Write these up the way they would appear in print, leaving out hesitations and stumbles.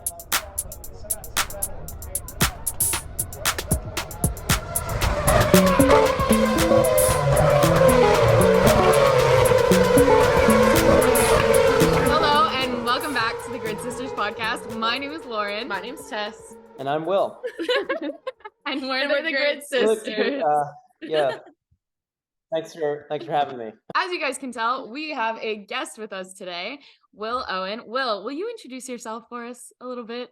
Hello, and welcome back to the Grid Sisters podcast. My name is Lauren. My name's Tess. And I'm Will. And we're the Grid Look, Sisters. yeah. Thanks for having me. As you guys can tell, we have a guest with us today, Will Owen. Will you introduce yourself for us a little bit?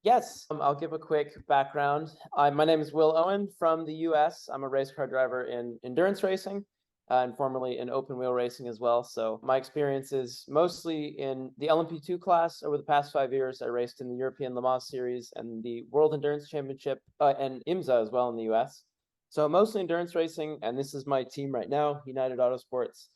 Yes, I'll give a quick background. My name is Will Owen from the U.S. I'm a race car driver in endurance racing and formerly in open wheel racing as well. So my experience is mostly in the LMP2 class. Over the past 5 years, I raced in the European Le Mans Series and the World Endurance Championship and IMSA as well in the U.S. So mostly endurance racing, and this is my team right now, United Autosports.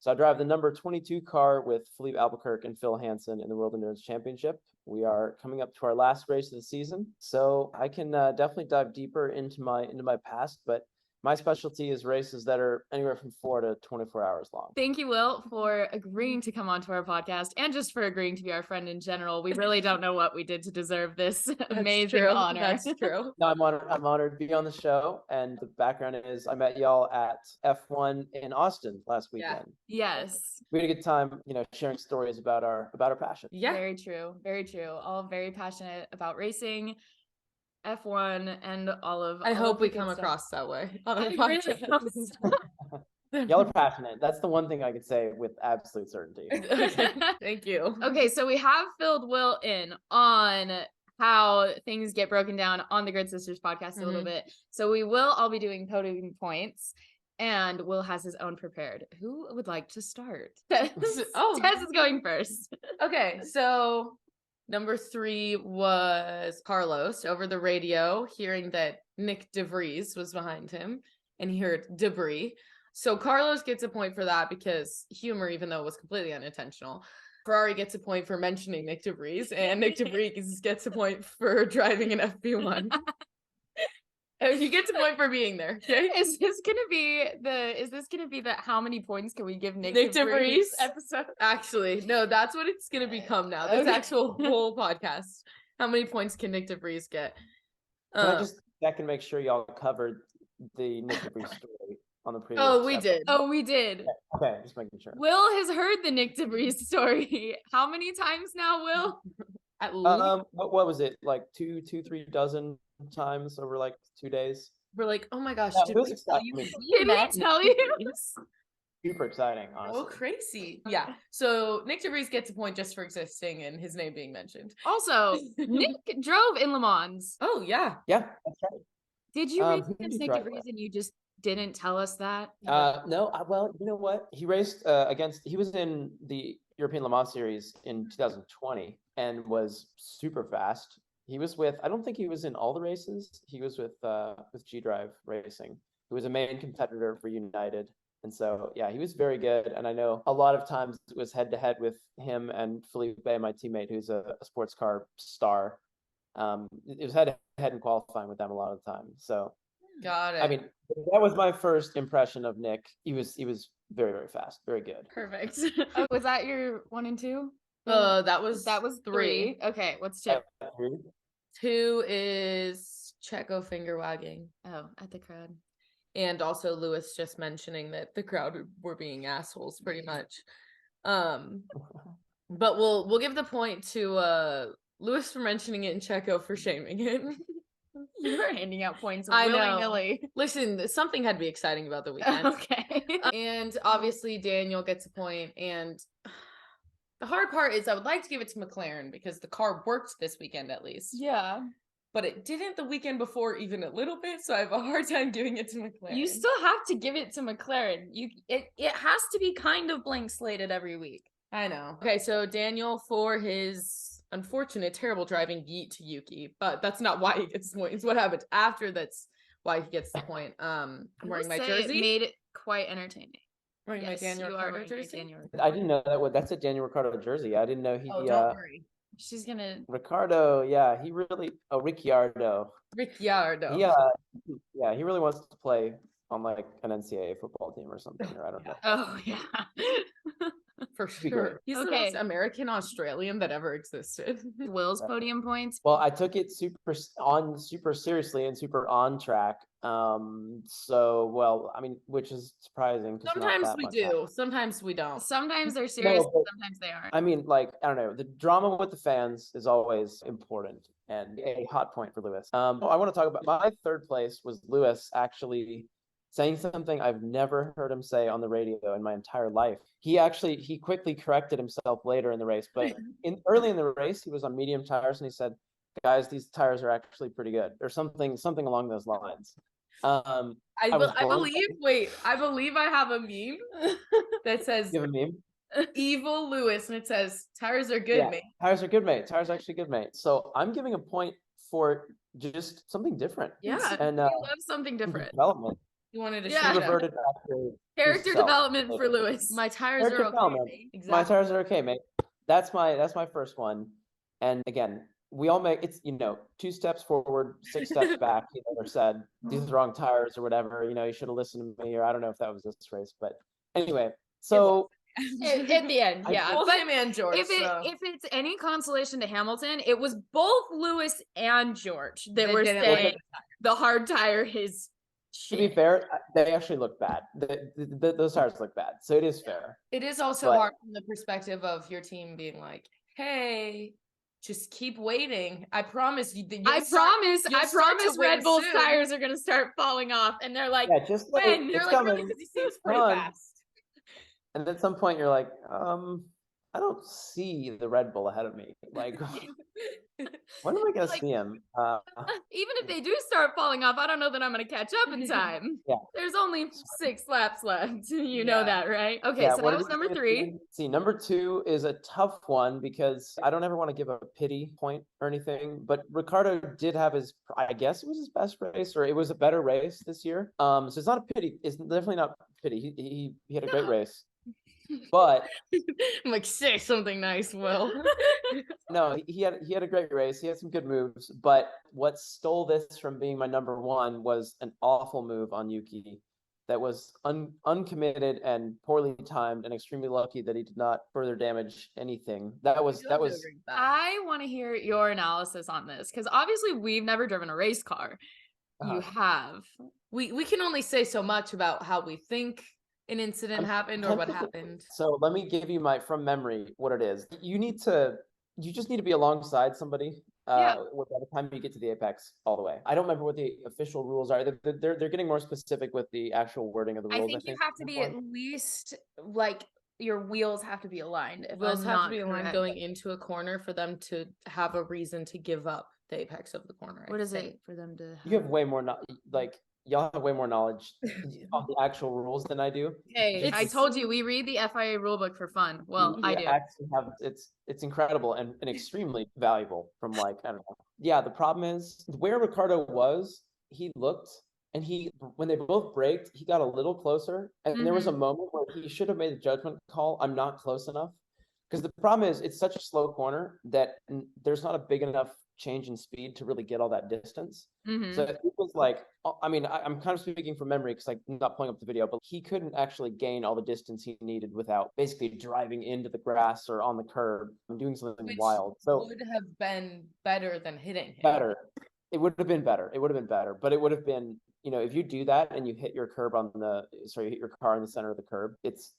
So I drive the number 22 car with Philippe Albuquerque and Phil Hansen in the World Endurance Championship. We are coming up to our last race of the season, so I can definitely dive deeper into my past, but my specialty is races that are anywhere from 4 to 24 hours long. Thank you, Will, for agreeing to come onto our podcast and just for agreeing to be our friend in general. We really don't know what we did to deserve this amazing honor. That's true. No, I'm honored to be on the show, and the background is I met y'all at F1 in Austin last weekend. Yeah. Yes. We had a good time, sharing stories about our passion. Yeah. Very true. Very true. All very passionate about racing, F1, and all of. I hope we come stuff. across that way on our I really podcast. Y'all are passionate. That's the one thing I could say with absolute certainty. Thank you. Okay, so we have filled Will in on how things get broken down on the Grid Sisters podcast a little bit. So we will all be doing podium points, and Will has his own prepared. Who would like to start? Tess is going first. Okay, so number 3 was Carlos over the radio, hearing that Nick DeVries was behind him, and he heard debris. So Carlos gets a point for that because humor, even though it was completely unintentional. Ferrari gets a point for mentioning Nick DeVries, and Nick DeVries gets a point for driving an FP1. He gets a point for being there. Okay? Is this gonna be the how many points can we give Nick DeVries episode? Actually, no, that's what it's gonna become now. This actual whole podcast. How many points can Nick DeVries get? Can I just check and make sure y'all covered the Nick DeVries story on the previous episode? We did. Okay, just making sure. Will has heard the Nick DeVries story. How many times now, Will? At least. What was it, like 3 dozen times over like 2 days? We're like, oh my gosh, It was exciting. Did we tell you? Super exciting, honestly. Oh, crazy. Yeah. So Nick DeVries gets a point just for existing and his name being mentioned. Also, Nick drove in Le Mans. Oh, yeah. Yeah, that's right. Did you race who did against he Nick drive DeVries with? and you just didn't tell us that? No, well, you know what? He raced he was in the European Le Mans Series in 2020 and was super fast. He was I don't think he was in all the races. He was with G-Drive Racing, who was a main competitor for United. And so, yeah, he was very good. And I know a lot of times it was head-to-head with him and Felipe, my teammate, who's a sports car star. It was head-to-head in qualifying with them a lot of the time. So, Got it. I mean, that was my first impression of Nick. He was very, very fast, very good. Perfect. Was that your 1 and 2? That was 3. Okay, what's 2? 2 is Checo finger wagging. Oh, at the crowd. And also Lewis just mentioning that the crowd were being assholes pretty much. But we'll give the point to Lewis for mentioning it and Checo for shaming it. You were handing out points I willy-nilly. know. Listen, something had to be exciting about the weekend. Okay. And obviously Daniel gets a point, and the hard part is I would like to give it to McLaren because the car worked this weekend at least. Yeah. But it didn't the weekend before even a little bit, so I have a hard time giving it to McLaren. You still have to give it to McLaren. It has to be kind of blank slated every week. I know. Okay, so Daniel for his unfortunate, terrible driving yeet to Yuki, but that's not why he gets the point. It's what happened after that's why he gets the point. I'm wearing my jersey. It made it quite entertaining. Wearing my Daniel Ricciardo jersey. I didn't know that's a Daniel Ricciardo jersey. I didn't know he. Oh, don't worry. She's gonna. Ricardo, yeah, he really. Oh, Ricciardo. Ricciardo. Yeah, he really wants to play on like an NCAA football team or something, or I don't know. Oh yeah. For Be great. sure. He's the Okay. most American Australian that ever existed. Will's podium points. Well, I took it super seriously and super on track. So well, I mean, which is surprising. 'Cause not Sometimes that we much do. happened. Sometimes we don't. Sometimes they're serious, but- sometimes they aren't. I mean, like, I don't know. The drama with the fans is always important and a hot point for Lewis. I want to talk about my third place was Lewis actually saying something I've never heard him say on the radio in my entire life. He quickly corrected himself later in the race, but early in the race, he was on medium tires and he said, "Guys, these tires are actually pretty good," or something along those lines. I believe I have a meme that says You have a meme? evil Lewis and it says tires are good, Yeah, mate. tires are good, mate. Tires are actually good, mate. So I'm giving a point for just something different. Yeah. And We love something different. development. You wanted to Yeah. He shout out. reverted back to Character himself. development for Lewis. My tires Character are okay. development. mate. My Exactly. tires are okay, mate. That's my first one. And again, we all make it's 2 steps forward, 6 steps back. Or said these are the wrong tires or whatever. You should have listened to me. Or I don't know if that was this race, but anyway. So At the end, yeah. Both But him and George. if it's any consolation to Hamilton, it was both Lewis and George that They were didn't saying like the hard tire is to be shit. fair, they actually look bad. Those tires look bad. So it is fair. It is also But- hard from the perspective of your team being like, hey, just keep waiting. I promise you. I promise to win Red Bull's soon." tires are gonna start falling off, and they're like, Yeah, just like when? They're it's like, coming. really? Because he seems pretty Come on. fast. And at some point you're like, I don't see the Red Bull ahead of me. Like, when am I gonna Like- see him? Even if they do start falling off, I don't know that I'm gonna catch up in time. Yeah. There's only 6 laps left. You know Yeah. that, right? Okay, Yeah, so what that did was we number do? 3. See, number 2 is a tough one because I don't ever want to give a pity point or anything, but Ricardo did have I guess it was his best race, or it was a better race this year. So it's not a pity. It's definitely not pity. He had a great race, but I'm like, say something nice, Will. no, he had a great race. He had some good moves, but what stole this from being my number 1 was an awful move on Yuki that was uncommitted and poorly timed, and extremely lucky that he did not further damage anything. That was I want to hear your analysis on this because obviously we've never driven a race car. You have. We can only say so much about how we think an incident happened or what happened. So let me give you from memory what it is. You just need to be alongside somebody by the time you get to the apex all the way. I don't remember what the official rules are. They're getting more specific with the actual wording of the rules. I think you have to be at least like your wheels have to be aligned. Wheels have to be aligned going into a corner for them to have a reason to give up the apex of the corner. What is it for them to? You have way more y'all have way more knowledge on the actual rules than I do. Hey, I told you we read the FIA rulebook for fun. Well, I do. Actually it's incredible and extremely valuable from I don't know. Yeah, the problem is where Ricardo was, he looked and when they both braked, he got a little closer. And there was a moment where he should have made the judgment call, I'm not close enough. Because the problem is it's such a slow corner that there's not a big enough change in speed to really get all that distance. So it was like, I mean, I'm kind of speaking from memory because I'm not pulling up the video, but he couldn't actually gain all the distance he needed without basically driving into the grass or on the curb and doing something wild. So would have been better than hitting him. Better. It would have been better. But it would have been, if you do that and you hit your car in the center of the curb, it's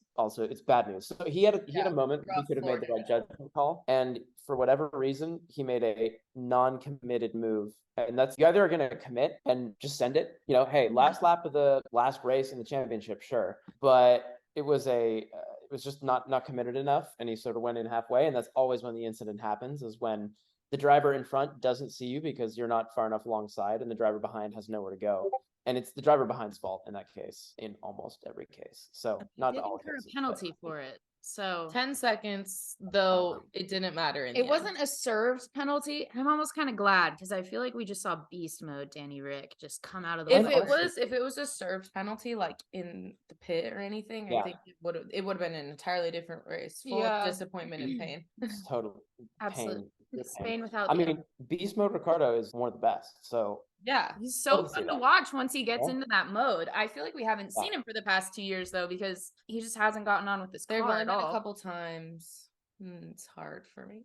bad news. So he had a moment he could have made the right judgment call, and for whatever reason he made a non-committed move. And that's, you either are going to commit and just send it, hey, last lap of the last race in the championship, sure, but it was just not committed enough, and he sort of went in halfway. And that's always when the incident happens, is when the driver in front doesn't see you because you're not far enough alongside, and the driver behind has nowhere to go. And it's the driver behind's fault in that case, in almost every case. So not all cases. A penalty for it. So 10 seconds, though it didn't matter. It wasn't a served penalty. I'm almost kind of glad because I feel like we just saw beast mode Danny Rick just come out of the If way. it was a served penalty, like in the pit or anything, I think it would have been an entirely different race, full of disappointment and pain. It's total Absolutely. pain. Spain without. I mean, Beast Mode Ricardo is one of the best. So yeah, he's so fun to watch once he gets Yeah. into that mode. I feel like we haven't seen him for the past 2 years though, because he just hasn't gotten on with this There have car only at been all. a couple times. It's hard for me.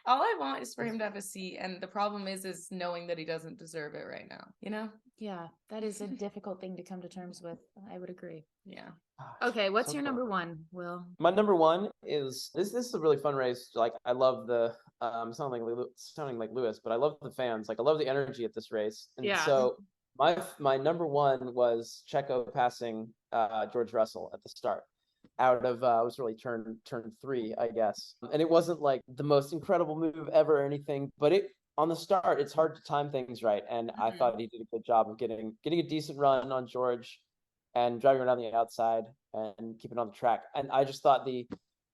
All I want is for him to have a seat, and the problem is knowing that he doesn't deserve it right now. You know? Yeah, that is a difficult thing to come to terms with. I would agree. Yeah. Okay, what's So your cool. number one, Will? My number one is this is a really fun race. Like I love the sounding like Lewis, but I love the fans. Like I love the energy at this race. And Yeah. so my number one was Checo passing George Russell at the start. Out of it was really turn 3, I guess. And it wasn't like the most incredible move ever or anything, but it on the start, it's hard to time things right. And I thought he did a good job of getting a decent run on George and driving around the outside and keeping on the track. And I just thought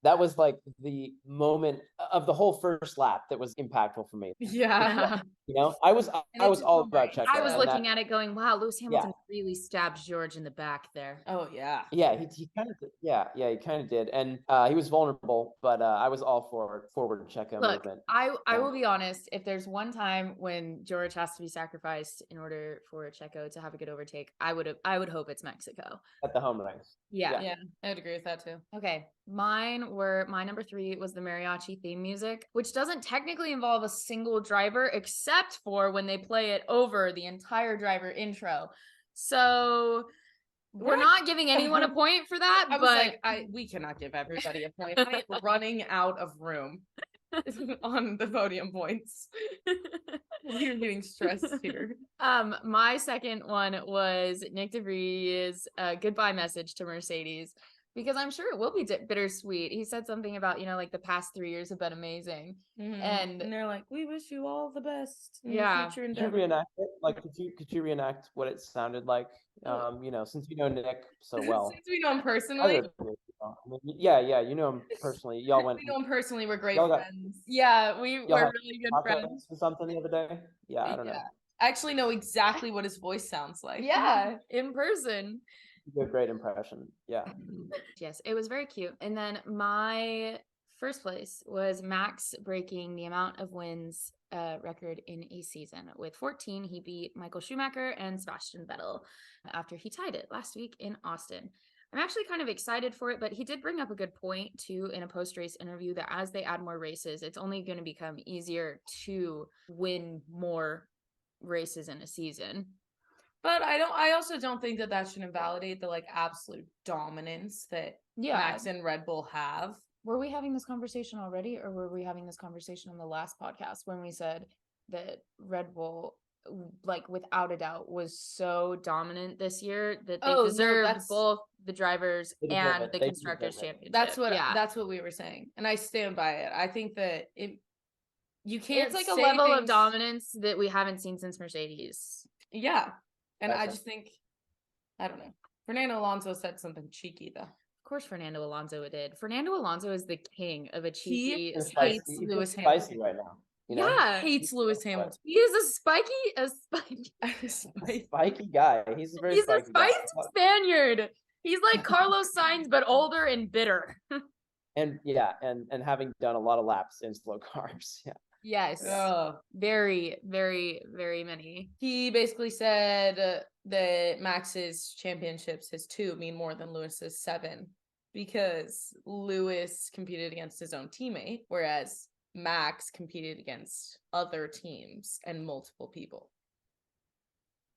that was like the moment of the whole first lap that was impactful for me. Yeah. You know, I was all about Checo. I was and looking at it going, wow, Lewis Hamilton Yeah. really stabbed George in the back there. Oh yeah. Yeah, he kind of did. Yeah, he kind of did, and he was vulnerable, but I was all for forward Checo Look, movement. I will be honest. If there's one time when George has to be sacrificed in order for Checo to have a good overtake, I would hope it's Mexico. At the home race. Yeah. I would agree with that too. Okay, my number 3 was the mariachi theme music, which doesn't technically involve a single driver except for when they play it over the entire driver intro. So we're not giving anyone a point for that, we cannot give everybody a point. I'm running out of room on the podium points. We're getting stressed here. My second one was Nick DeVries' goodbye message to Mercedes, because I'm sure it will be bittersweet. He said something about, like the past 3 years have been amazing. Mm-hmm. And they're like, we wish you all the best in Yeah. your future Could you endeavors. reenact it? Like, could you reenact what it sounded like? Since you know Nick so well. Since we know him personally. Yeah, you know him personally. Y'all went. We know him personally. We're great y'all got- friends. yeah, we're really good friends. Or something the other day. Yeah, I don't know. I actually know exactly what his voice sounds like. Yeah, in person. You did a great impression. Yeah. Yes, it was very cute. And then my first place was Max breaking the amount of wins record in a season. With 14, he beat Michael Schumacher and Sebastian Vettel after he tied it last week in Austin. I'm actually kind of excited for it, but he did bring up a good point too in a post-race interview that as they add more races, it's only going to become easier to win more races in a season. But I also don't think that should invalidate the absolute dominance that Max and Red Bull have. Were we having this conversation already, or were we having this conversation on the last podcast when we said that Red Bull, without a doubt, was so dominant this year that they deserved both the drivers and the constructors championship? That's what we were saying, and I stand by it. I think that you can't. It's a level of dominance that we haven't seen since Mercedes. Yeah, and I just think, I don't know. Fernando Alonso said something cheeky though. Of course, Fernando Alonso did. Fernando Alonso is the king of a cheeky. He hates Lewis Hamilton. Spicy right now. Hates Lewis Hamilton. He is a spiky guy. He's a spicy Spaniard. He's like Carlos Sainz, but older and bitter. and having done a lot of laps in slow cars. Yeah. Yes. Very, very, very many. He basically said that Max's championships, his 2, mean more than Lewis's 7, because Lewis competed against his own teammate, whereas Max competed against other teams and multiple people.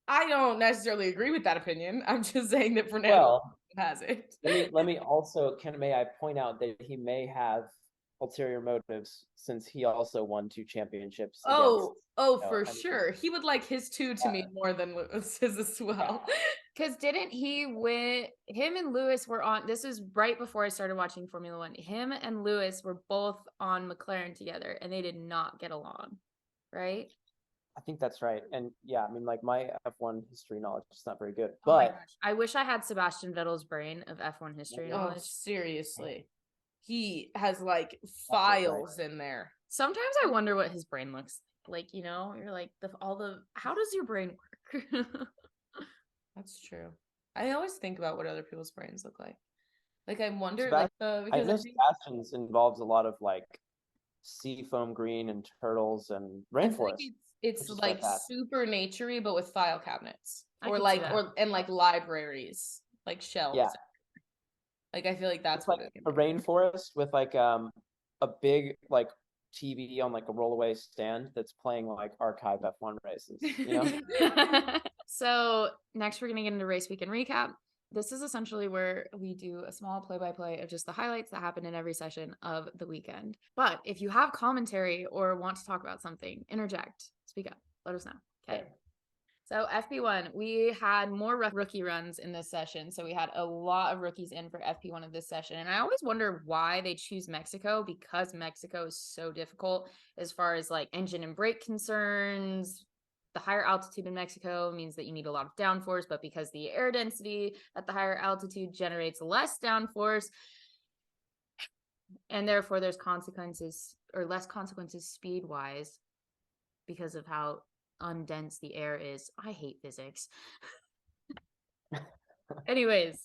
I don't necessarily agree with that opinion. I'm just saying that Fernando has it. Let me also, may I point out that he may have ulterior motives, since he also won 2 championships. For sure. He would like his 2 to mean more than Lewis's as well. Because didn't he win? Him and Lewis were on. This is right before I started watching Formula One. Him and Lewis were both on McLaren together, and they did not get along, right? I think that's right. And my F1 history knowledge is not very good. But I wish I had Sebastian Vettel's brain of F1 history knowledge. Seriously. He has files in there. Sometimes I wonder what his brain looks like. You're like how does your brain work? That's true. I always think about what other people's brains look like. I wonder, because I know Sebastian's involves a lot of seafoam green and turtles and I feel like rainforest. it's which is like fantastic. super naturey, but with file cabinets I or could see like that. and libraries, like shelves. Yeah. Like I feel like that's It's like what it a rainforest with like a big like TV on like a rollaway stand that's playing like archive F1 races, you know? So next we're gonna get into race weekend recap. This is essentially where we do a small play-by-play of just the highlights that happen in every session of the weekend. But if you have commentary or want to talk about something, interject, speak up, let us know. Okay. So FP1, we had more rookie runs in this session. So we had a lot of rookies in for FP1 of this session. And I always wonder why they choose Mexico, because Mexico is so difficult as far as like engine and brake concerns. The higher altitude in Mexico means that you need a lot of downforce, but because the air density at the higher altitude generates less downforce, and therefore there's consequences or less consequences speed wise because of how undense the air is. I hate physics. Anyways,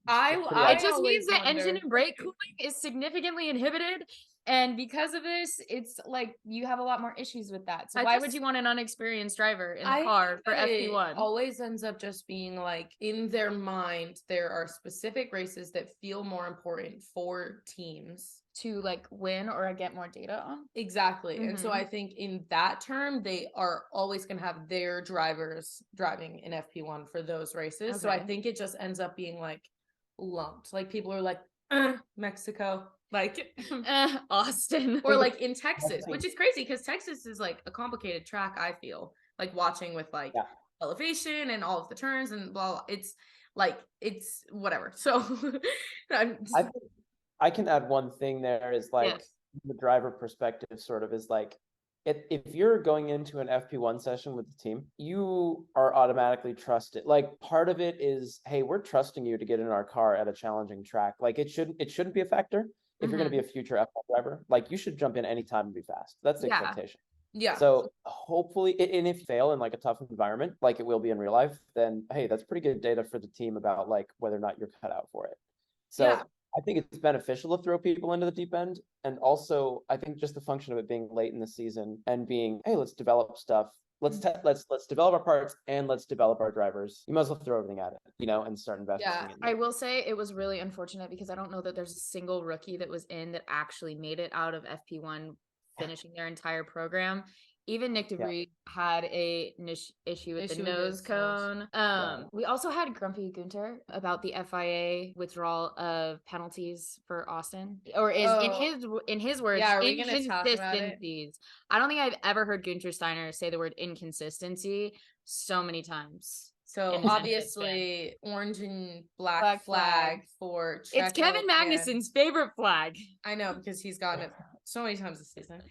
I it just always means that engine wonder- and brake cooling is significantly inhibited. And because of this, it's like you have a lot more issues with that. So why would you want an unexperienced driver in the car for FP1? Always ends up just being like in their mind, there are specific races that feel more important for teams to like win or get more data on. Exactly. And so I think in that term, they are always going to have their drivers driving in FP1 for those races. So I think it just ends up being like lumped. Like people are like, Mexico, like Austin, or like in Texas, which is crazy because Texas is like a complicated track. I feel like watching with like elevation and all of the turns and blah, blah. It's like, it's whatever. So I can add one thing there is like the driver perspective sort of is like, if you're going into an FP1 session with the team, you are automatically trusted. Like part of it is, hey, we're trusting you to get in our car at a challenging track. Like it shouldn't be a factor. If you're going to be a future F1 driver, like you should jump in anytime and be fast. That's the expectation. Yeah. So hopefully, and if you fail in like a tough environment, like it will be in real life, then hey, that's pretty good data for the team about like whether or not you're cut out for it. So I think it's beneficial to throw people into the deep end. And also I think just the function of it being late in the season and being, hey, let's develop stuff. Let's develop our parts and let's develop our drivers. You might as well throw everything at it, you know, and start investing in it. I will say it was really unfortunate because I don't know that there's a single rookie that was in that actually made it out of FP1 finishing their entire program. Even Nick DeVries had a issue with the nose cone. We also had Grumpy Gunter about the FIA withdrawal of penalties for Austin, or is in his words, inconsistencies. I don't think I've ever heard Gunter Steiner say the word inconsistency so many times. So obviously, orange and black flag for Checo. It's Kevin Magnussen's favorite flag. I know because he's gotten it so many times this season.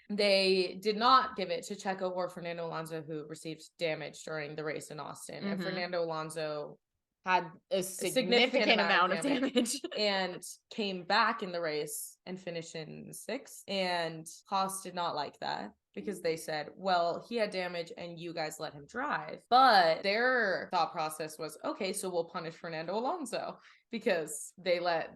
They did not give it to Checo or Fernando Alonso, who received damage during the race in Austin. And Fernando Alonso had a significant amount of damage and came back in the race and finished in 6th. And Haas did not like that because they said, well, he had damage and you guys let him drive. But their thought process was, okay, so we'll punish Fernando Alonso because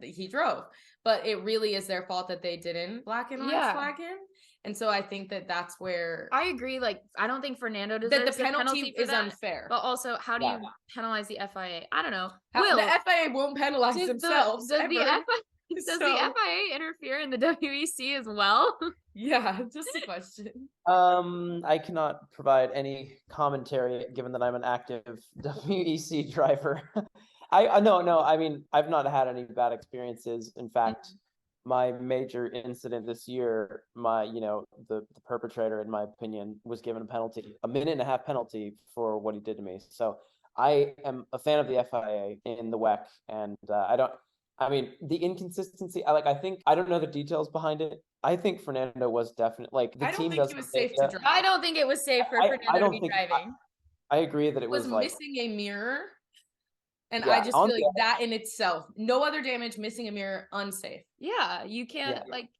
he drove. But it really is their fault that they didn't black and orange flag him. And so I think that that's where I agree. Like, I don't think Fernando deserves that the penalty is unfair. But also, how do you penalize the FIA? I don't know. The FIA won't penalize themselves. Does the FIA interfere in the WEC as well? Yeah, just a question. I cannot provide any commentary given that I'm an active WEC driver. No. I mean, I've not had any bad experiences. In fact, my major incident this year, the perpetrator, in my opinion, was given a penalty, a 1.5-minute penalty for what he did to me. So I am a fan of the FIA in the WEC, and the inconsistency, I don't know the details behind it. I think Fernando was definitely the team doesn't. It was safe to drive. I don't think it was safe for Fernando to be driving. I agree that it was missing a mirror. And I just feel like that in itself, no other damage, missing a mirror, unsafe. Yeah, you can't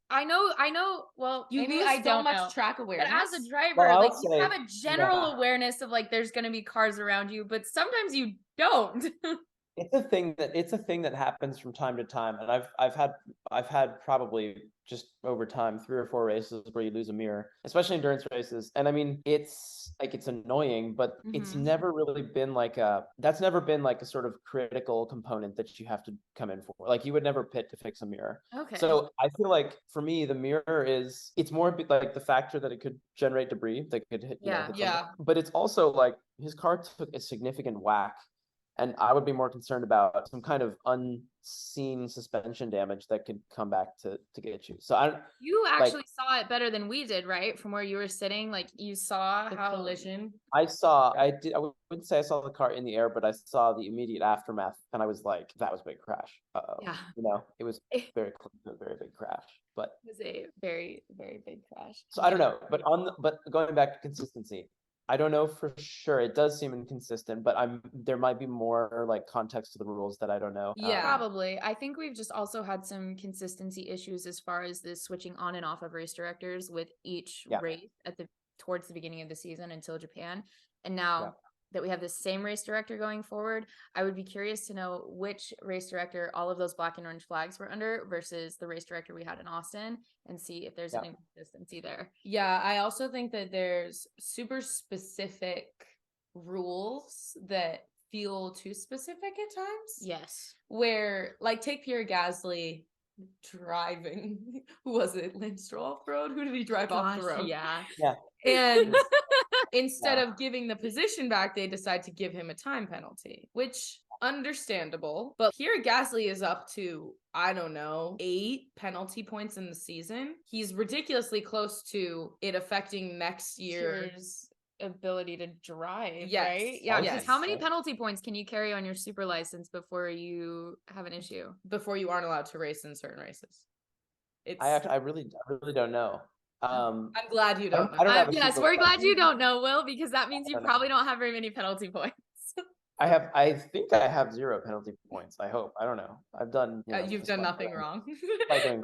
I know. Well, you maybe lose I don't so much know. track awareness. But as a driver, you have a general awareness of there's going to be cars around you, but sometimes you don't. It's a thing that happens from time to time, and I've had probably just over time 3 or 4 races where you lose a mirror, especially endurance races. And I mean, it's like it's annoying, but it's never really been like that's never been like a sort of critical component that you have to come in for. Like you would never pit to fix a mirror. Okay. So I feel like for me, the mirror it's more like the factor that it could generate debris that could hit, hit something. But it's also like his car took a significant whack. And I would be more concerned about some kind of unseen suspension damage that could come back to get you. So you actually saw it better than we did, right? From where you were sitting, like you saw the how collision. I wouldn't say I saw the car in the air, but I saw the immediate aftermath, and I was like, that was a big crash. Yeah. It was very close to a very big crash. But it was a very, very big crash. So I don't know, but going back to consistency, I don't know for sure. It does seem inconsistent, but there might be more like context to the rules that I don't know. Yeah, probably. I think we've just also had some consistency issues as far as the switching on and off of race directors with each race towards the beginning of the season until Japan. And now that we have the same race director going forward, I would be curious to know which race director all of those black and orange flags were under versus the race director we had in Austin, and see if there's an inconsistency there. Yeah, I also think that there's super specific rules that feel too specific at times. Yes. Where, like, take Pierre Gasly driving. Who was it? Lance Stroll off the road? Who did he drive off the road? Yeah. And instead of giving the position back, they decide to give him a time penalty, which understandable. But Pierre Gasly is up to, I don't know, 8 penalty points in the season. He's ridiculously close to it affecting next year's ability to drive, yes. right? Yeah, because yes. how many penalty points can you carry on your super license before you have an issue? Before you aren't allowed to race in certain races. I really don't know. I'm glad you don't know. Yes, we're glad you don't know, Will, because that means you probably don't have very many penalty points. I think I have 0 penalty points. I hope. I don't know. I've done. You've done nothing wrong. By doing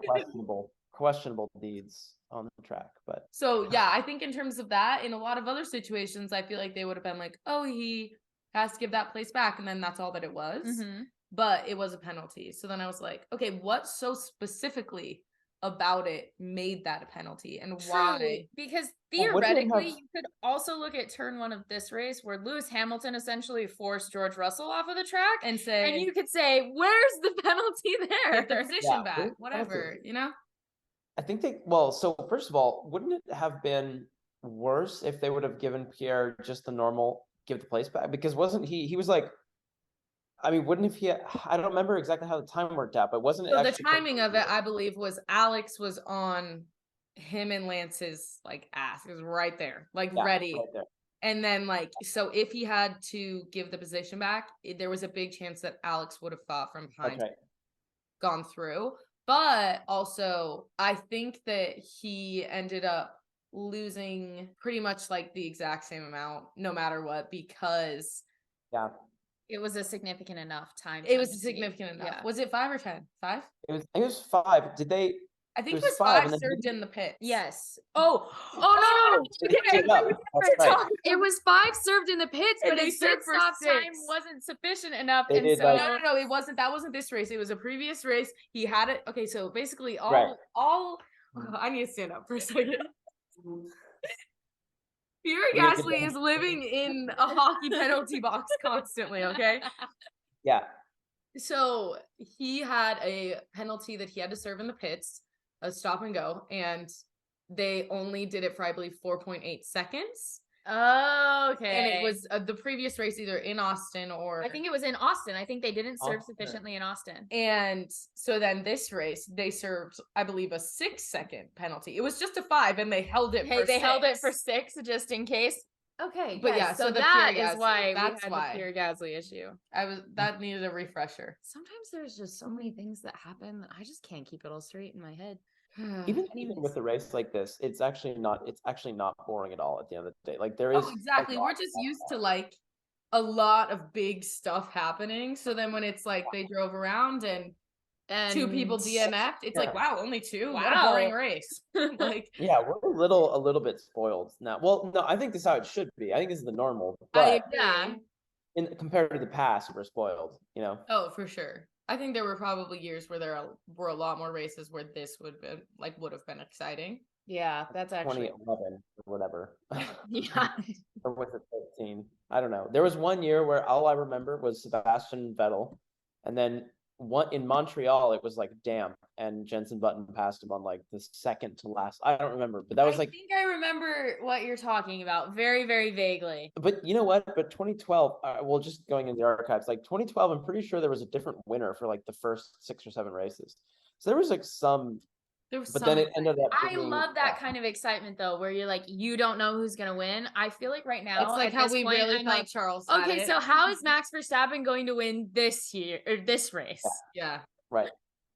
questionable deeds on the track, but so yeah, I think in terms of that, in a lot of other situations, I feel like they would have been like, oh, he has to give that place back, and then that's all that it was. But it was a penalty. So then I was like, okay, what so specifically about it made that a penalty, and why? Because theoretically you could also look at turn 1 of this race where Lewis Hamilton essentially forced George Russell off of the track, and you could say, where's the penalty there? Get the position back, whatever, I think so first of all, wouldn't it have been worse if they would have given Pierre just the normal give the place back? Because wasn't he was like, I mean, wouldn't if he? I don't remember exactly how the time worked out, but wasn't it? So the timing of it, I believe, was Alex was on him and Lance's like ass. It was right there, ready. Right there. And then so if he had to give the position back, there was a big chance that Alex would have fought from behind, gone through. But also, I think that he ended up losing pretty much like the exact same amount, no matter what, because it was a significant enough time. It was significant enough. Yeah. Was it 5 or 10? 5? It was 5. Did they? I think it was 5 served in the pit. Yes. Oh no! It was 5 served in the pits, but it said stop time wasn't sufficient enough. No, it wasn't. That wasn't this race. It was a previous race. He had it. Okay, so basically all. I need to stand up for a second. Pierre Gasly is living in a hockey penalty box constantly, okay? Yeah. So he had a penalty that he had to serve in the pits, a stop and go, and they only did it for, I believe, 4.8 seconds. Oh, okay. And it was the previous race either in Austin or... I think it was in Austin. I think they didn't serve sufficiently in Austin. And so then this race, they served, I believe, a 6-second penalty. It was just a 5, and they held it for 6. They held it for 6 just in case. Okay, but so that is why we had the Pierre Gasly issue. That needed a refresher. Sometimes there's just so many things that happen that I just can't keep it all straight in my head. Even with a race like this, it's actually not boring at all at the end of the day. Like there is exactly. We're just used to like a lot of big stuff happening. So then when it's like they drove around and 2 people DNF'd, it's like, wow, only 2. Wow. What a boring race. Like we're a little bit spoiled now. Well, no, I think this is how it should be. I think this is the normal. But compared to the past, we're spoiled, Oh, for sure. I think there were probably years where there were a lot more races where this would have been exciting. Yeah, that's actually 2011 or whatever. yeah. Or was it 13? I don't know. There was one year where all I remember was Sebastian Vettel, and then one in Montreal it was like damp, and Jenson Button passed him on like the second to last. I don't remember, but that was I think I remember what you're talking about very, very vaguely. But you know what? But 2012, well, just going in the archives, like 2012, I'm pretty sure there was a different winner for like the first 6 or 7 races. So there was like some. But then it ended up. I love that kind of excitement though, where you're like, you don't know who's gonna win. I feel like right now, it's like at how this we point, really I'm thought like, Charles. okay, so how is Max Verstappen going to win this year or this race? Yeah. Right.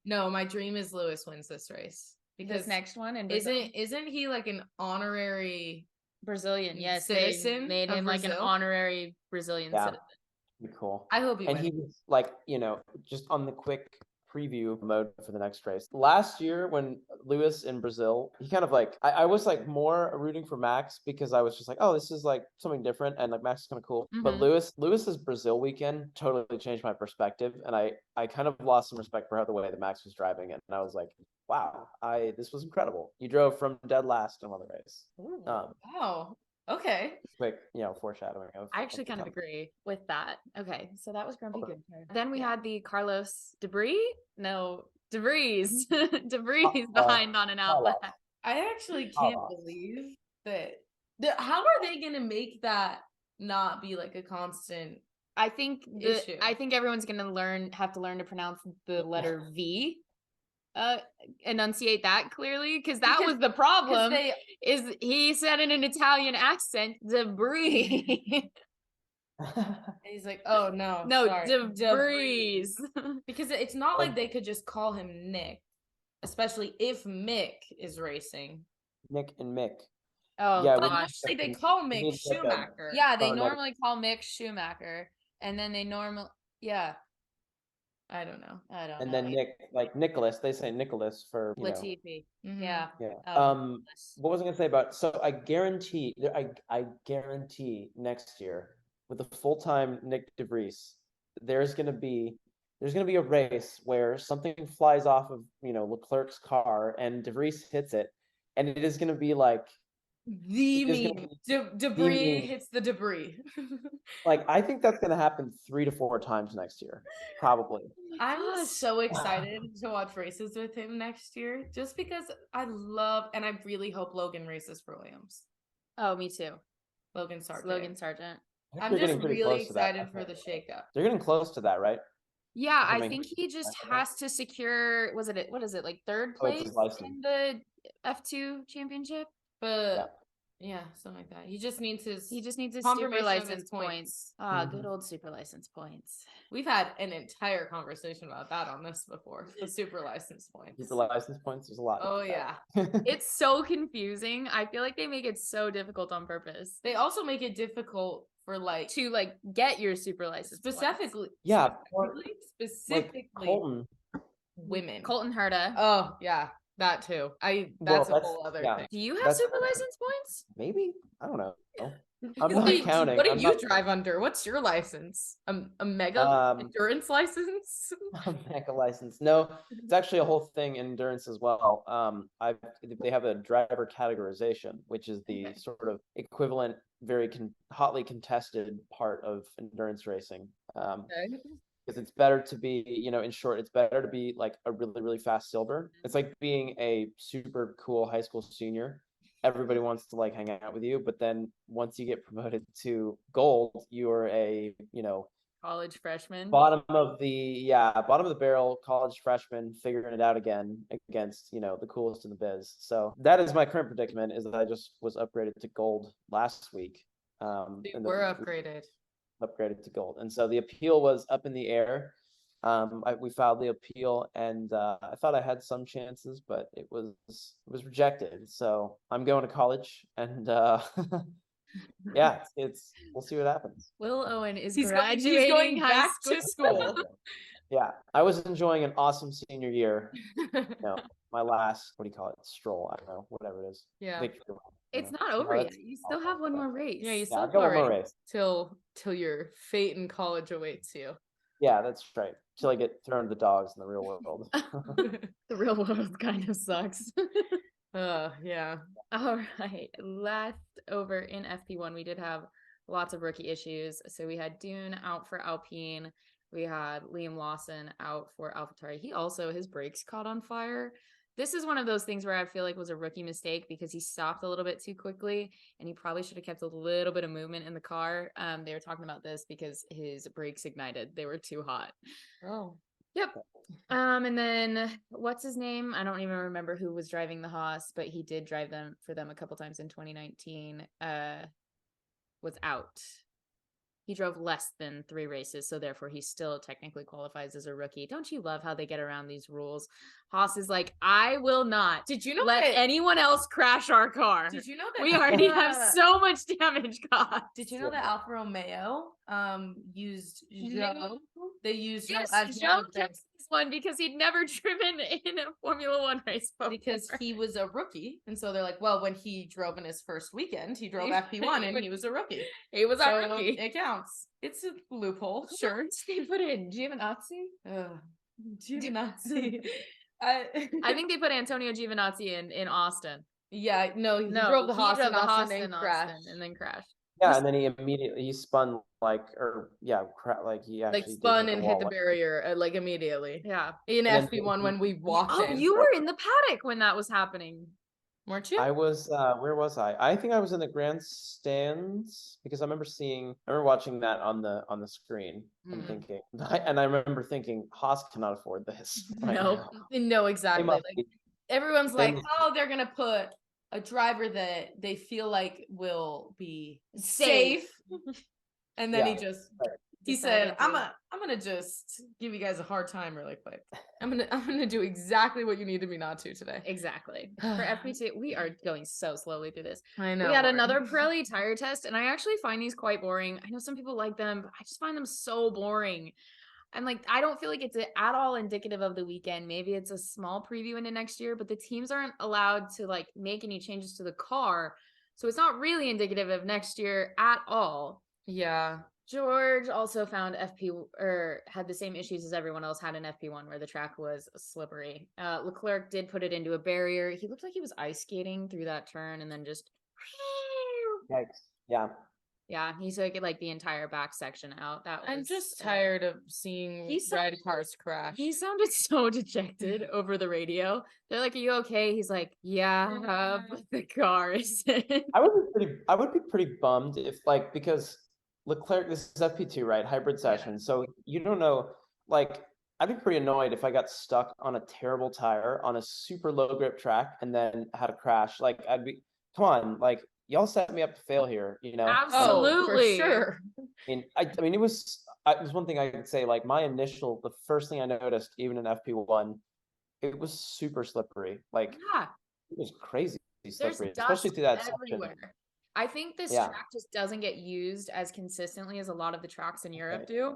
No, my dream is Lewis wins this race because This next one, and isn't he like an honorary Brazilian? Yes, citizen they made him like an honorary Brazilian citizen. Be cool. I hope he wins. He was like, just on the quick preview mode for the next race. Last year when Lewis in Brazil, he kind of like I was like more rooting for Max because I was just like, oh, this is like something different and like Max is kind of cool. But Lewis's Brazil weekend totally changed my perspective, and I kind of lost some respect for the way that Max was driving it, and I was like, wow, this was incredible. You drove from dead last in one of the race. Wow. Okay. Quick, foreshadowing of. I actually kind of agree with that. Okay, so that was Grumpy Good. Then we had the Carlos DeVries behind on an outlet. I actually can't believe that. How are they going to make that not be like a constant? I think everyone's gonna have to learn to pronounce the letter V. Enunciate that clearly because was the problem. Is he said in an Italian accent debris. He's like, oh no, debris. Because it's not like they could just call him Nick, especially if Mick is racing. Nick and Mick. Oh yeah, actually they call Mick Schumacher. Yeah, they normally call Mick Schumacher, and then they I don't know. And then Nick, like Nicholas, they say Nicholas for Latifi. Yeah. What was I gonna say about? So I guarantee next year with a full-time Nick DeVries, there's gonna be a race where something flies off of Leclerc's car and DeVries hits it, and it is gonna be like the meme. Debris hits the debris. Like I think that's gonna happen 3 to 4 times next year, probably. I'm so excited to watch races with him next year, just because I love and I really hope Logan races for Williams. Oh, me too. Logan Sargent. I'm just really excited for the shakeup. They're getting close to that, right? Yeah, I think he just has to secure. What is it like third place in the F2 championship? But yeah, something like that. He just needs his super license points. Good old super license points. We've had an entire conversation about that on this before. The super license points. Super license points. There's a lot. Oh yeah. It's so confusing. I feel like they make it so difficult on purpose. They also make it difficult for to get your super license specifically. Points. Yeah. Specifically Colton. Women. Colton Herta. Oh yeah. That too. That's a whole other thing. Do you have super license points? Maybe. I don't know. I'm not counting. What do you drive under? What's your license? A mega endurance license? A mega license. No, it's actually a whole thing in endurance as well. They have a driver categorization, which is the sort of equivalent, very hotly contested part of endurance racing. Because it's better to be, in short, it's better to be like a really, really fast silver. It's like being a super cool high school senior. Everybody wants to like hang out with you, but then once you get promoted to gold, you're a, college freshman. Bottom of the barrel college freshman figuring it out again against, the coolest in the biz. So that is my current predicament, is that I just was upgraded to gold last week. We're upgraded to gold, and so the appeal was up in the air. We filed the appeal, and I thought I had some chances, but it was rejected. So I'm going to college, and we'll see what happens. Will Owen is graduating. He's going back to school. Yeah, I was enjoying an awesome senior year. My last, what do you call it? Stroll. I don't know, whatever it is. Yeah. Victory. It's Yeah. not over No, yet. You still have one more race. Yeah, you Yeah, still I've have got more one more race race. till your fate in college awaits you. Yeah, that's right. Till I get thrown to the dogs in the real world. The real world kind of sucks. Yeah. All right. Left over in FP1, we did have lots of rookie issues. So we had Dune out for Alpine. We had Liam Lawson out for AlphaTauri. He also, his brakes caught on fire. This is one of those things where I feel like was a rookie mistake because he stopped a little bit too quickly and he probably should have kept a little bit of movement in the car. They were talking about this because his brakes ignited. They were too hot. Oh. Yep. And then what's his name? I don't even remember who was driving the Haas, but he did drive them for them a couple times in 2019. Was out. He drove less than 3 races, so therefore he still technically qualifies as a rookie. Don't you love how they get around these rules? Haas is like, I will not. Did you know let that anyone else crash our car? Did you know that We already have so much damage caused? Did you know that Alfa Romeo used No. they used Yes, as Joe texted this one because he'd never driven in a Formula One race before. because he was a rookie, and so they're like, well, when he drove in his first weekend, he drove FP1 and he was a rookie. He was So our rookie. it counts. It's a loophole, Sure. sure. They put in Giovinazzi. Giovinazzi. I think they put Antonio Giovinazzi in Austin. Yeah, no, he No, drove the he Haas drove in the Austin Haas and in crashed. Austin and then crashed. Yeah, and then he spun like he actually Like spun did and hit the barrier like immediately. Yeah. In And then FP1 when we walked Oh, in. you were in the paddock when that was happening. Weren't you? I was where was I? I think I was in the grandstands because I remember watching that on the screen and thinking and I remember thinking Haas cannot afford this right now. No, exactly. must Like be- everyone's they like, must- oh, they're gonna put a driver that they feel like will be Safe. safe. And then Yeah. he Decided said, to. I'm gonna just give you guys a hard time really quick. I'm gonna do exactly what you needed me not to today. Exactly. For FP2, we are going so slowly through this. I know. We had another Pirelli tire test, and I actually find these quite boring. I know some people like them, but I just find them so boring. And like, I don't feel like it's at all indicative of the weekend. Maybe it's a small preview into next year, but the teams aren't allowed to like make any changes to the car. So it's not really indicative of next year at all. Yeah. George also found had the same issues as everyone else had in FP1 where the track was slippery. Leclerc did put it into a barrier. He looked like he was ice skating through that turn and then just Yikes. Yeah. yeah, he took it like the entire back section out. I'm just tired of seeing red cars crash. He sounded so dejected over the radio. They're like, "Are you okay?" He's like, "Yeah, but the car isn't." I would be pretty bummed if because Leclerc, this is FP2, right? Hybrid session. So you don't know, I'd be pretty annoyed if I got stuck on a terrible tire on a super low grip track and then had a crash. Come on, y'all set me up to fail here, Absolutely. For sure. I mean, it was one thing I could say, the first thing I noticed, even in FP1, it was super slippery. It was crazy slippery, especially through that everywhere. section. I think this track just doesn't get used as consistently as a lot of the tracks in Europe do.